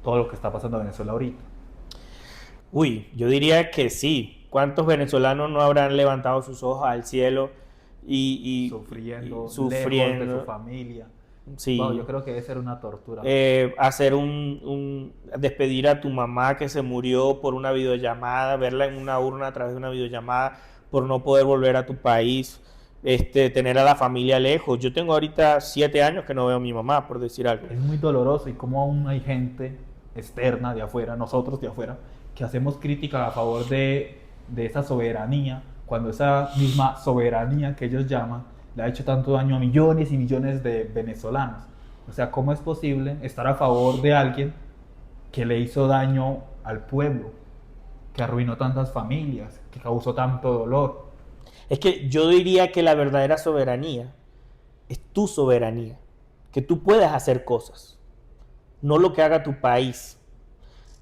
todo lo que está pasando en Venezuela ahorita? Uy, yo diría que sí. ¿Cuántos venezolanos no habrán levantado sus ojos al cielo y sufriendo lejos de su familia? Sí. Wow, yo creo que debe ser una tortura. Hacer despedir a tu mamá que se murió por una videollamada, verla en una urna a través de una videollamada, por no poder volver a tu país, tener a la familia lejos. Yo tengo ahorita 7 años que no veo a mi mamá, por decir algo. Es muy doloroso, y como aún hay gente externa de afuera, nosotros de afuera, que hacemos crítica a favor de esa soberanía, cuando esa misma soberanía que ellos llaman le ha hecho tanto daño a millones y millones de venezolanos. O sea, ¿cómo es posible estar a favor de alguien que le hizo daño al pueblo, que arruinó tantas familias, que causó tanto dolor? Es que yo diría que la verdadera soberanía es tu soberanía, que tú puedas hacer cosas, no lo que haga tu país.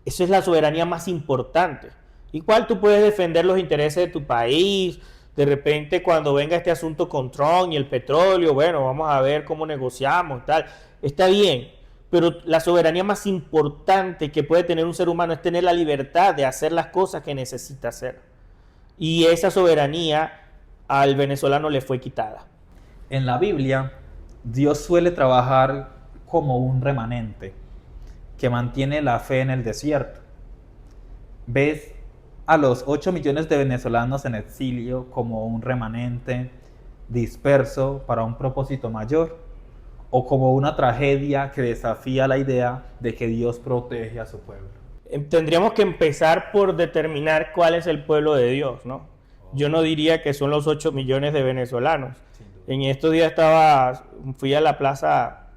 Esa es la soberanía más importante. Igual tú puedes defender los intereses de tu país. De repente cuando venga este asunto con Trump y el petróleo, bueno, vamos a ver cómo negociamos, tal. Está bien, pero la soberanía más importante que puede tener un ser humano es tener la libertad de hacer las cosas que necesita hacer. Y esa soberanía al venezolano le fue quitada. En la Biblia, Dios suele trabajar como un remanente, que mantiene la fe en el desierto. ¿Ves a los 8 millones de venezolanos en exilio como un remanente disperso para un propósito mayor? ¿O como una tragedia que desafía la idea de que Dios protege a su pueblo? Tendríamos que empezar por determinar cuál es el pueblo de Dios, ¿no? Yo no diría que son los 8 millones de venezolanos. En estos días fui a la plaza,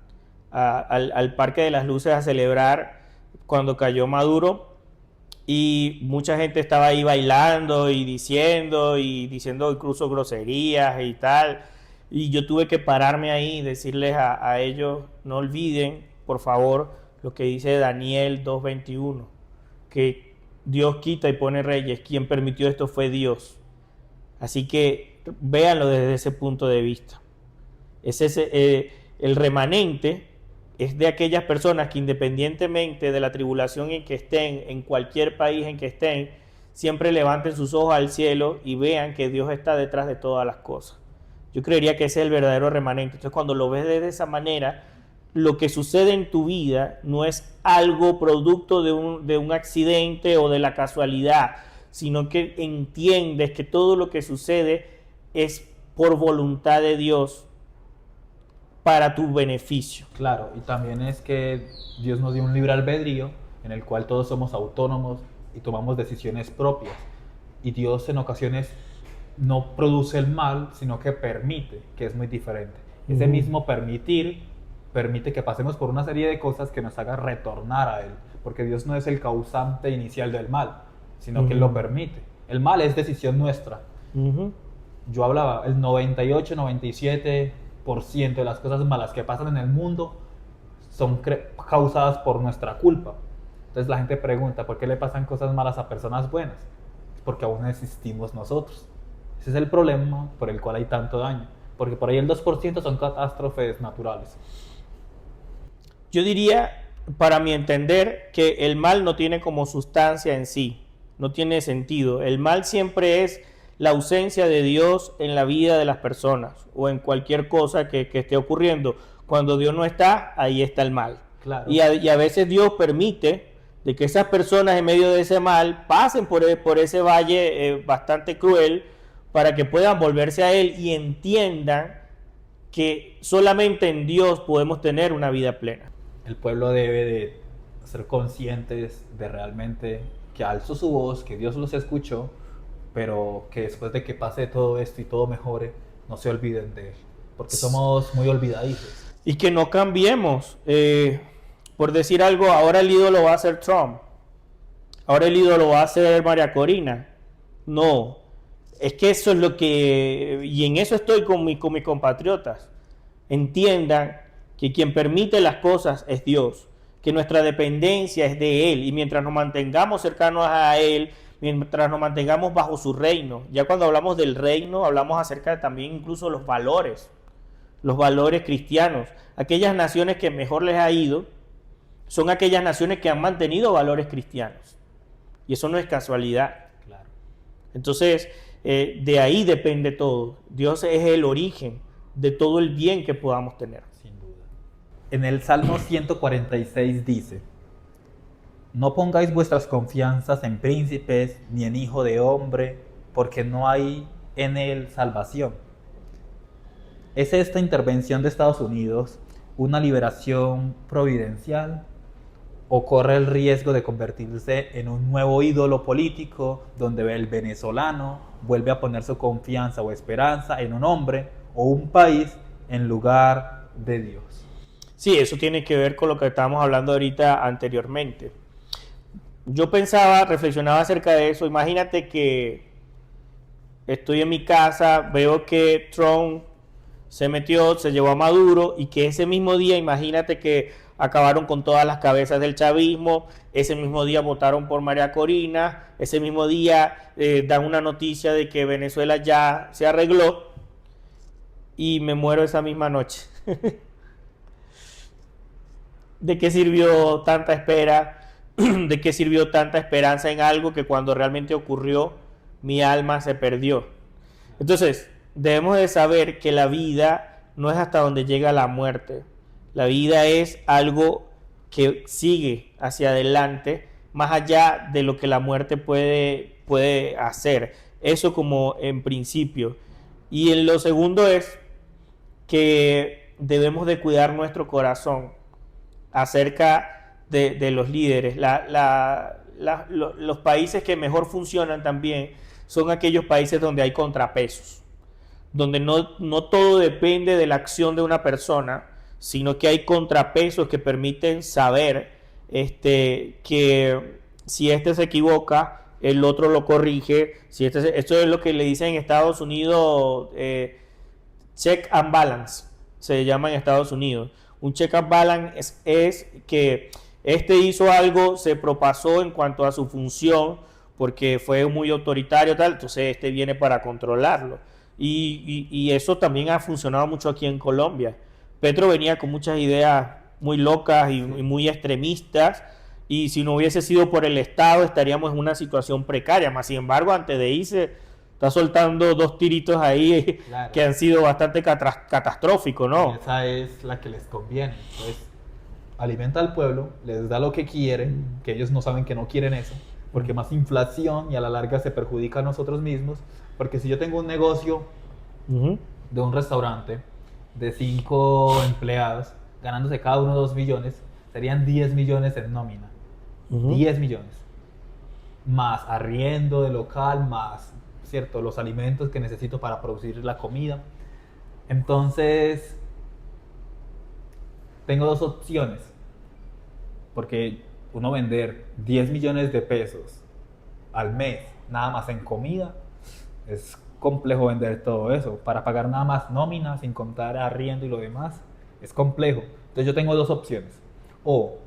al Parque de las Luces a celebrar cuando cayó Maduro, y mucha gente estaba ahí bailando y diciendo incluso groserías y tal. Y yo tuve que pararme ahí y decirles a ellos, no olviden, por favor, lo que dice Daniel 2:21, que Dios quita y pone reyes. Quien permitió esto fue Dios. Así que véanlo desde ese punto de vista. El remanente es de aquellas personas que, independientemente de la tribulación en que estén, en cualquier país en que estén, siempre levanten sus ojos al cielo y vean que Dios está detrás de todas las cosas. Yo creería que ese es el verdadero remanente. Entonces, cuando lo ves de esa manera, lo que sucede en tu vida no es algo producto de un accidente o de la casualidad, sino que entiendes que todo lo que sucede es por voluntad de Dios para tu beneficio. Claro, y también es que Dios nos dio un libre albedrío en el cual todos somos autónomos y tomamos decisiones propias. Y Dios en ocasiones no produce el mal, sino que permite, que es muy diferente. Ese mismo permitir permite que pasemos por una serie de cosas que nos haga retornar a Él, porque Dios no es el causante inicial del mal, sino que Él lo permite. El mal es decisión nuestra. Yo hablaba, el 98-97% de las cosas malas que pasan en el mundo son causadas por nuestra culpa. Entonces la gente pregunta, ¿por qué le pasan cosas malas a personas buenas? Es porque aún existimos nosotros. Ese es el problema por el cual hay tanto daño, porque por ahí el 2% son catástrofes naturales. Yo diría, para mi entender, que el mal no tiene como sustancia en sí, no tiene sentido. El mal siempre es la ausencia de Dios en la vida de las personas o en cualquier cosa que esté ocurriendo. Cuando Dios no está, ahí está el mal. Claro. Y a veces Dios permite de que esas personas en medio de ese mal pasen por ese valle bastante cruel para que puedan volverse a Él y entiendan que solamente en Dios podemos tener una vida plena. El pueblo debe de ser conscientes de realmente que alzó su voz, que Dios los escuchó, pero que después de que pase todo esto y todo mejore, no se olviden de Él, porque somos muy olvidadizos. Y que no cambiemos. Por decir algo, ahora el ídolo va a ser Trump, ahora el ídolo va a ser María Corina. No, es que eso es lo que, y en eso estoy con mis compatriotas. Entiendan que quien permite las cosas es Dios, que nuestra dependencia es de Él, y mientras nos mantengamos cercanos a Él, mientras nos mantengamos bajo su reino, ya cuando hablamos del reino, hablamos acerca de también incluso los valores cristianos. Aquellas naciones que mejor les ha ido son aquellas naciones que han mantenido valores cristianos, y eso no es casualidad. Claro. Entonces, de ahí depende todo. Dios es el origen de todo el bien que podamos tener. Sin duda. En el Salmo 146 dice: no pongáis vuestras confianzas en príncipes ni en hijo de hombre, porque no hay en él salvación. ¿Es esta intervención de Estados Unidos una liberación providencial? ¿O corre el riesgo de convertirse en un nuevo ídolo político donde el venezolano vuelve a poner su confianza o esperanza en un hombre o un país en lugar de Dios? Sí, eso tiene que ver con lo que estábamos hablando ahorita anteriormente. Yo reflexionaba acerca de eso. Imagínate que estoy en mi casa, veo que Trump se llevó a Maduro, y que ese mismo día, imagínate que acabaron con todas las cabezas del chavismo, ese mismo día votaron por María Corina, ese mismo día dan una noticia de que Venezuela ya se arregló, y me muero esa misma noche. ¿De qué sirvió tanta espera? ¿De qué sirvió tanta esperanza en algo que cuando realmente ocurrió mi alma se perdió? Entonces, debemos de saber que la vida no es hasta donde llega la muerte. La vida es algo que sigue hacia adelante más allá de lo que la muerte puede hacer. Eso como en principio. Y en lo segundo es que debemos de cuidar nuestro corazón acerca de los líderes. Los países que mejor funcionan también son aquellos países donde hay contrapesos, donde no todo depende de la acción de una persona, sino que hay contrapesos que permiten saber que si este se equivoca, el otro lo corrige. Esto es lo que le dicen en Estados Unidos, check and balance, se llama en Estados Unidos. Un check and balance es que este hizo algo, se propasó en cuanto a su función, porque fue muy autoritario, tal, entonces este viene para controlarlo. Y eso también ha funcionado mucho aquí en Colombia. Petro venía con muchas ideas muy locas y muy extremistas, y si no hubiese sido por el Estado estaríamos en una situación precaria. Más sin embargo, antes de irse, está soltando 2 tiritos ahí, claro, que han sido bastante catastróficos, ¿no? Y esa es la que les conviene. Entonces, alimenta al pueblo, les da lo que quieren, que ellos no saben que no quieren eso, porque más inflación y a la larga se perjudica a nosotros mismos. Porque si yo tengo un negocio de un restaurante de 5 empleados, ganándose cada uno 2 millones, serían 10 millones en nómina. 10 millones. Más arriendo de local, más, ¿cierto?, los alimentos que necesito para producir la comida. Entonces, tengo 2 opciones. Porque uno vender 10 millones de pesos al mes, nada más en comida, es complejo vender todo eso. Para pagar nada más nómina, sin contar arriendo y lo demás, es complejo. Entonces yo tengo 2 opciones. O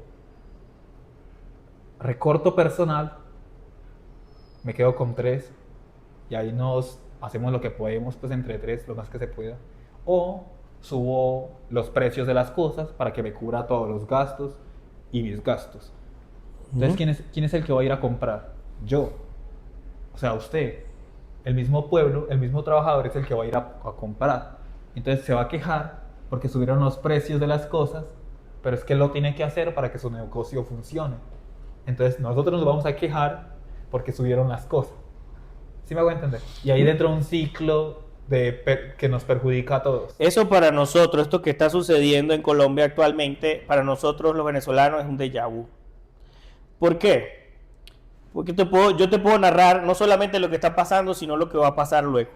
recorto personal, me quedo con 3, y ahí nos hacemos lo que podemos, pues entre 3, lo más que se pueda. O subo los precios de las cosas para que me cubra todos los gastos y mis gastos. Entonces, ¿quién es el que va a ir a comprar? Yo. O sea, usted. El mismo pueblo, el mismo trabajador es el que va a ir a comprar. Entonces se va a quejar porque subieron los precios de las cosas, pero es que él lo tiene que hacer para que su negocio funcione. Entonces nosotros nos vamos a quejar porque subieron las cosas. ¿Sí me hago entender? Y ahí dentro un ciclo que nos perjudica a todos. Eso para nosotros, esto que está sucediendo en Colombia actualmente, para nosotros los venezolanos es un déjà vu. ¿Por qué? Porque yo te puedo narrar no solamente lo que está pasando, sino lo que va a pasar luego.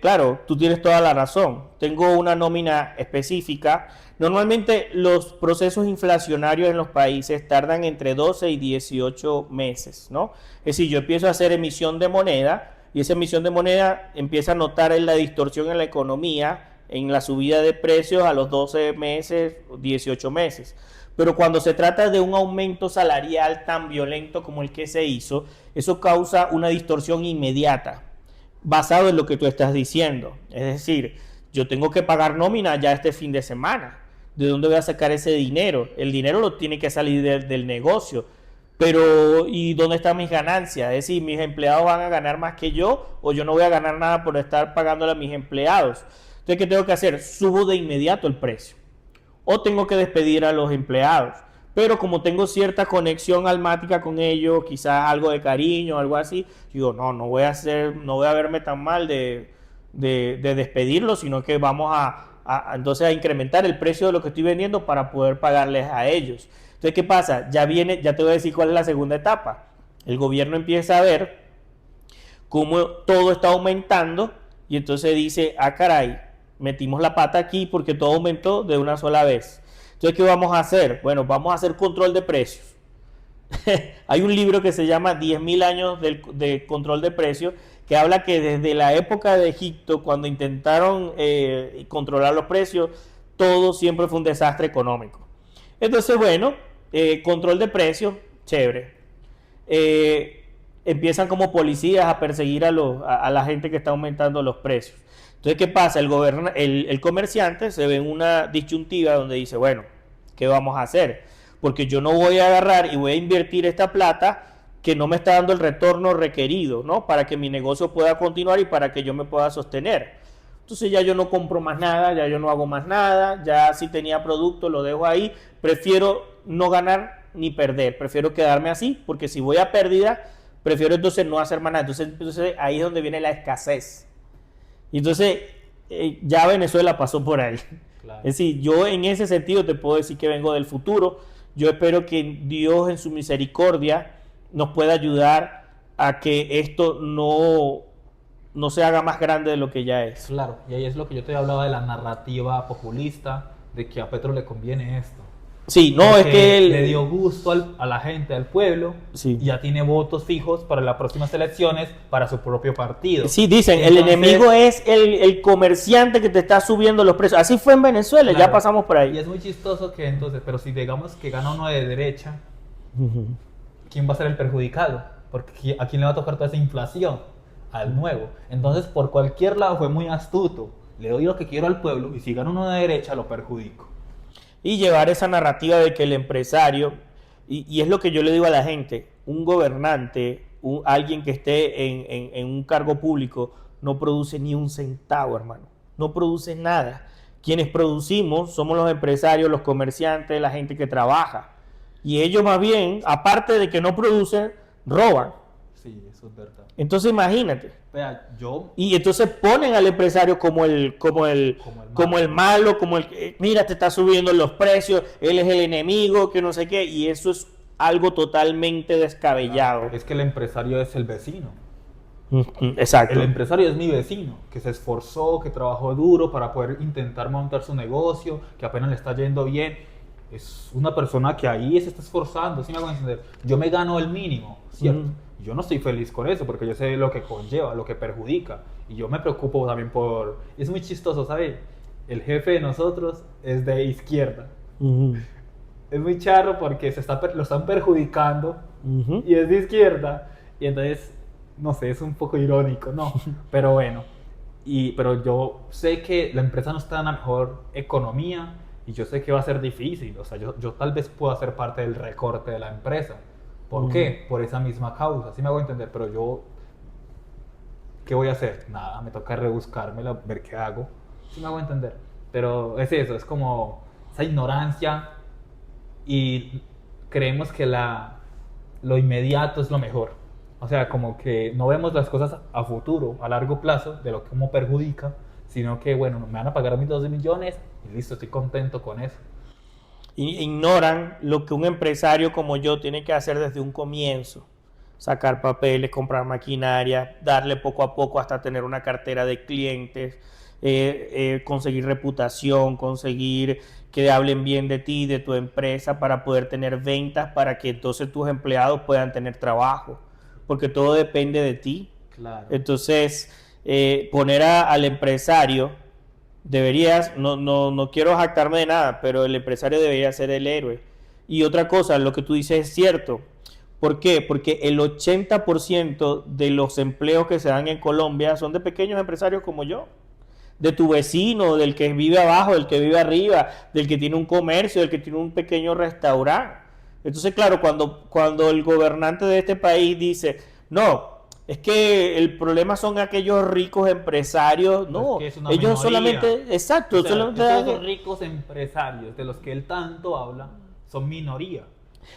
Claro, tú tienes toda la razón. Tengo una nómina específica. Normalmente los procesos inflacionarios en los países tardan entre 12 y 18 meses, ¿no? Es decir, yo empiezo a hacer emisión de moneda y esa emisión de moneda empieza a notar en la distorsión en la economía, en la subida de precios a los 12 meses, 18 meses. Pero cuando se trata de un aumento salarial tan violento como el que se hizo, eso causa una distorsión inmediata, basado en lo que tú estás diciendo. Es decir, yo tengo que pagar nómina ya este fin de semana. ¿De dónde voy a sacar ese dinero? El dinero lo tiene que salir del negocio. Pero, ¿y dónde están mis ganancias? Es decir, ¿mis empleados van a ganar más que yo o yo no voy a ganar nada por estar pagándole a mis empleados? Entonces, ¿qué tengo que hacer? Subo de inmediato el precio. O tengo que despedir a los empleados. Pero como tengo cierta conexión almática con ellos, quizás algo de cariño, algo así, digo, no voy a verme tan mal de despedirlos, sino que vamos entonces a incrementar el precio de lo que estoy vendiendo para poder pagarles a ellos. Entonces, ¿qué pasa? Ya te voy a decir cuál es la segunda etapa. El gobierno empieza a ver cómo todo está aumentando y entonces dice, caray, metimos la pata aquí porque todo aumentó de una sola vez. Entonces, ¿qué vamos a hacer? Bueno, vamos a hacer control de precios. Hay un libro que se llama 10.000 años de control de precios, que habla que desde la época de Egipto, cuando intentaron controlar los precios, todo siempre fue un desastre económico. Entonces, bueno, control de precios, chévere. Empiezan como policías a perseguir a la gente que está aumentando los precios. Entonces, ¿qué pasa? El comerciante se ve en una disyuntiva donde dice, bueno, ¿qué vamos a hacer? Porque yo no voy a agarrar y voy a invertir esta plata que no me está dando el retorno requerido, ¿no? Para que mi negocio pueda continuar y para que yo me pueda sostener. Entonces ya yo no compro más nada, ya yo no hago más nada, ya si tenía producto lo dejo ahí, prefiero no ganar ni perder, prefiero quedarme así, porque si voy a pérdida, prefiero entonces no hacer más nada. Entonces ahí es donde viene la escasez. Y entonces ya Venezuela pasó por ahí. Claro. Es decir, yo en ese sentido te puedo decir que vengo del futuro. Yo espero que Dios en su misericordia nos pueda ayudar a que esto no se haga más grande de lo que ya es. Claro, y ahí es lo que yo te hablaba de la narrativa populista, de que a Petro le conviene esto. Sí, no, Porque es que él le dio gusto a la gente, al pueblo, sí. y ya tiene votos fijos para las próximas elecciones para su propio partido. Sí, dicen, Entonces, el enemigo es el comerciante que te está subiendo los precios. Así fue en Venezuela, claro, ya pasamos por ahí. y es muy chistoso que entonces, pero si digamos que gana uno de derecha, ¿quién va a ser el perjudicado? Porque ¿a quién le va a tocar toda esa inflación? Al nuevo. Entonces, por cualquier lado fue muy astuto. Le doy lo que quiero al pueblo y si gana uno de derecha, lo perjudico. Y llevar esa narrativa de que el empresario, y es lo que yo le digo a la gente, un gobernante, alguien que esté en un cargo público, no produce ni un centavo, hermano. No produce nada. Quienes producimos somos los empresarios, los comerciantes, la gente que trabaja. Y ellos más bien, aparte de que no producen, roban. Sí, eso es verdad. Entonces imagínate. Vea, yo... Y entonces ponen al empresario como el malo, como el que, mira, te está subiendo los precios, él es el enemigo, que no sé qué, y eso es algo totalmente descabellado. Es que el empresario es el vecino. Exacto. El empresario es mi vecino, que se esforzó, que trabajó duro para poder intentar montar su negocio, que apenas le está yendo bien. Es una persona que ahí se está esforzando, ¿sí me hago entender? Yo me gano el mínimo, ¿cierto? Yo no estoy feliz con eso porque yo sé lo que conlleva, lo que perjudica. Y yo me preocupo también por... Es muy chistoso, ¿sabes? El jefe de nosotros es de izquierda. Es muy charro porque lo están perjudicando y es de izquierda. Y entonces, no sé, es un poco irónico, ¿no? Pero bueno. Pero yo sé que la empresa no está en la mejor economía y yo sé que va a ser difícil. O sea, yo tal vez pueda ser parte del recorte de la empresa. ¿Por qué? Por esa misma causa, sí me hago entender, pero yo, ¿qué voy a hacer? Nada, me toca rebuscármela, ver qué hago, sí me hago entender, pero es eso, es como esa ignorancia y creemos que lo inmediato es lo mejor, o sea, como que no vemos las cosas a futuro, a largo plazo, de lo que cómo perjudica, sino que, bueno, me van a pagar mis 12 millones y listo, estoy contento con eso. Ignoran lo que un empresario como yo tiene que hacer desde un comienzo. Sacar papeles, comprar maquinaria, darle poco a poco hasta tener una cartera de clientes, conseguir reputación, conseguir que hablen bien de ti, de tu empresa, para poder tener ventas, para que entonces tus empleados puedan tener trabajo, porque todo depende de ti. Claro. Entonces, poner al empresario... Deberías, no quiero jactarme de nada, pero el empresario debería ser el héroe. Y otra cosa, lo que tú dices es cierto. ¿Por qué? Porque el 80% de los empleos que se dan en Colombia son de pequeños empresarios como yo. De tu vecino, del que vive abajo, del que vive arriba, del que tiene un comercio, del que tiene un pequeño restaurante. Entonces, claro, cuando el gobernante de este país dice, no, es que el problema son aquellos ricos empresarios, no, es una ellos minoría. solamente, exacto, O sea, solamente esos ricos empresarios de los que él tanto habla son minoría.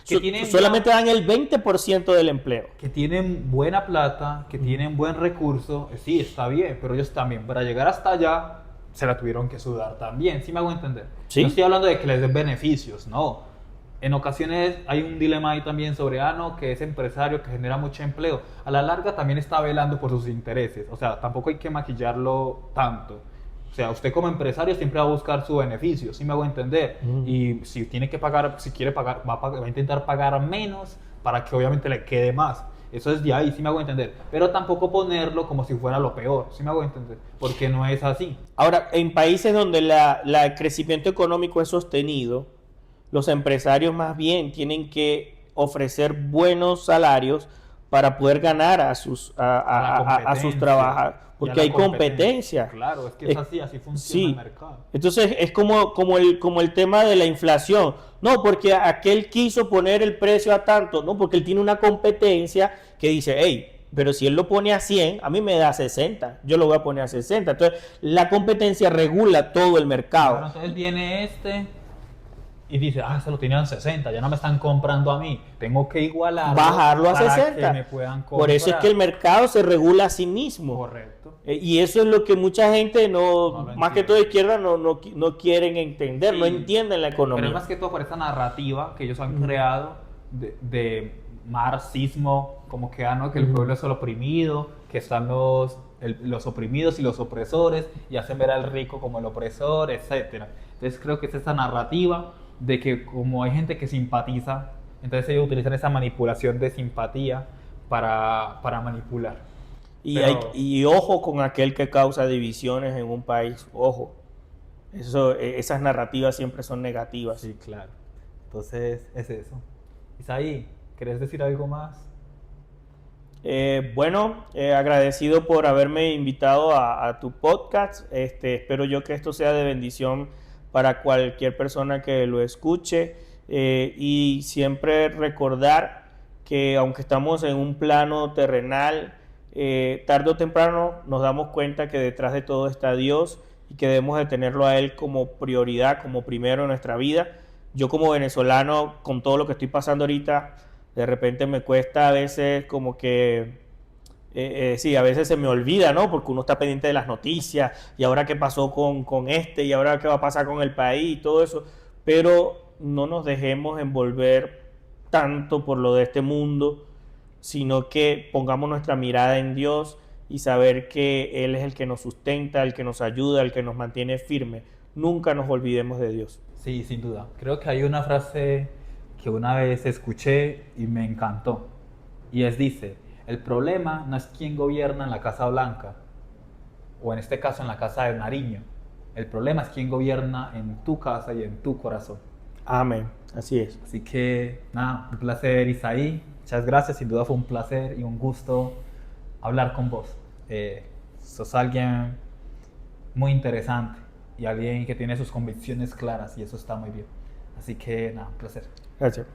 Que tienen solamente dan el 20% del empleo. Que tienen buena plata, que tienen buen recurso, sí, está bien, pero ellos también, para llegar hasta allá, se la tuvieron que sudar también, ¿sí me hago entender? ¿Sí? No estoy hablando de que les den beneficios, no. En ocasiones hay un dilema ahí también sobre, no, que es empresario, que genera mucho empleo. A la larga también está velando por sus intereses. O sea, tampoco hay que maquillarlo tanto. O sea, usted como empresario siempre va a buscar su beneficio, ¿sí me hago entender? Y si tiene que pagar, si quiere pagar, va a intentar pagar menos para que obviamente le quede más. Eso es de ahí, sí me hago entender. Pero tampoco ponerlo como si fuera lo peor, sí me hago entender. Porque no es así. Ahora, en países donde el crecimiento económico es sostenido, los empresarios más bien tienen que ofrecer buenos salarios para poder ganar a sus trabajadores, porque hay competencia. Claro, es que es así funciona sí. el mercado. Entonces es como el tema de la inflación. No, porque aquel quiso poner el precio a tanto, no, porque él tiene una competencia que dice, hey, pero si él lo pone a 100, a mí me da 60, yo lo voy a poner a 60. Entonces, la competencia regula todo el mercado. Claro, entonces viene y dice, se lo tenían 60, ya no me están comprando a mí, tengo que igualarlo, bajarlo a para 60. que me puedan comprar. Por eso es que el mercado se regula a sí mismo. Correcto. Y eso es lo que mucha gente No lo más que entiende. todo izquierda, no quieren entender, Sí, no entienden la economía. Pero es más que todo por esta narrativa que ellos han creado de marxismo, como que, ¿no? Que el pueblo es el oprimido, que están los oprimidos y los opresores, y hacen ver al rico como el opresor, etc. Entonces creo que es esta narrativa de que como hay gente que simpatiza, entonces ellos utilizan esa manipulación de simpatía para manipular. Y ojo con aquel que causa divisiones en un país, ojo. Esas narrativas siempre son negativas. Sí, claro. Entonces es eso. Isaí, ¿querés decir algo más? Bueno, agradecido por haberme invitado a tu podcast. Espero yo que esto sea de bendición para cualquier persona que lo escuche, y siempre recordar que aunque estamos en un plano terrenal, tarde o temprano nos damos cuenta que detrás de todo está Dios y que debemos de tenerlo a Él como prioridad, como primero en nuestra vida. Yo como venezolano, con todo lo que estoy pasando ahorita, de repente me cuesta a veces como que, sí, a veces se me olvida, ¿no? Porque uno está pendiente de las noticias, y ahora qué pasó con y ahora qué va a pasar con el país y todo eso, pero no nos dejemos envolver tanto por lo de este mundo, sino que pongamos nuestra mirada en Dios y saber que Él es el que nos sustenta, el que nos ayuda, el que nos mantiene firme. Nunca nos olvidemos de Dios. Sí, sin duda. Creo que hay una frase que una vez escuché y me encantó. Y dice, el problema no es quién gobierna en la Casa Blanca, o en este caso en la Casa de Nariño. El problema es quién gobierna en tu casa y en tu corazón. Amén. Así es. Así que, nada, un placer, Isaí. Muchas gracias. Sin duda fue un placer y un gusto hablar con vos. Sos alguien muy interesante y alguien que tiene sus convicciones claras, y eso está muy bien. Así que, nada, un placer. Gracias.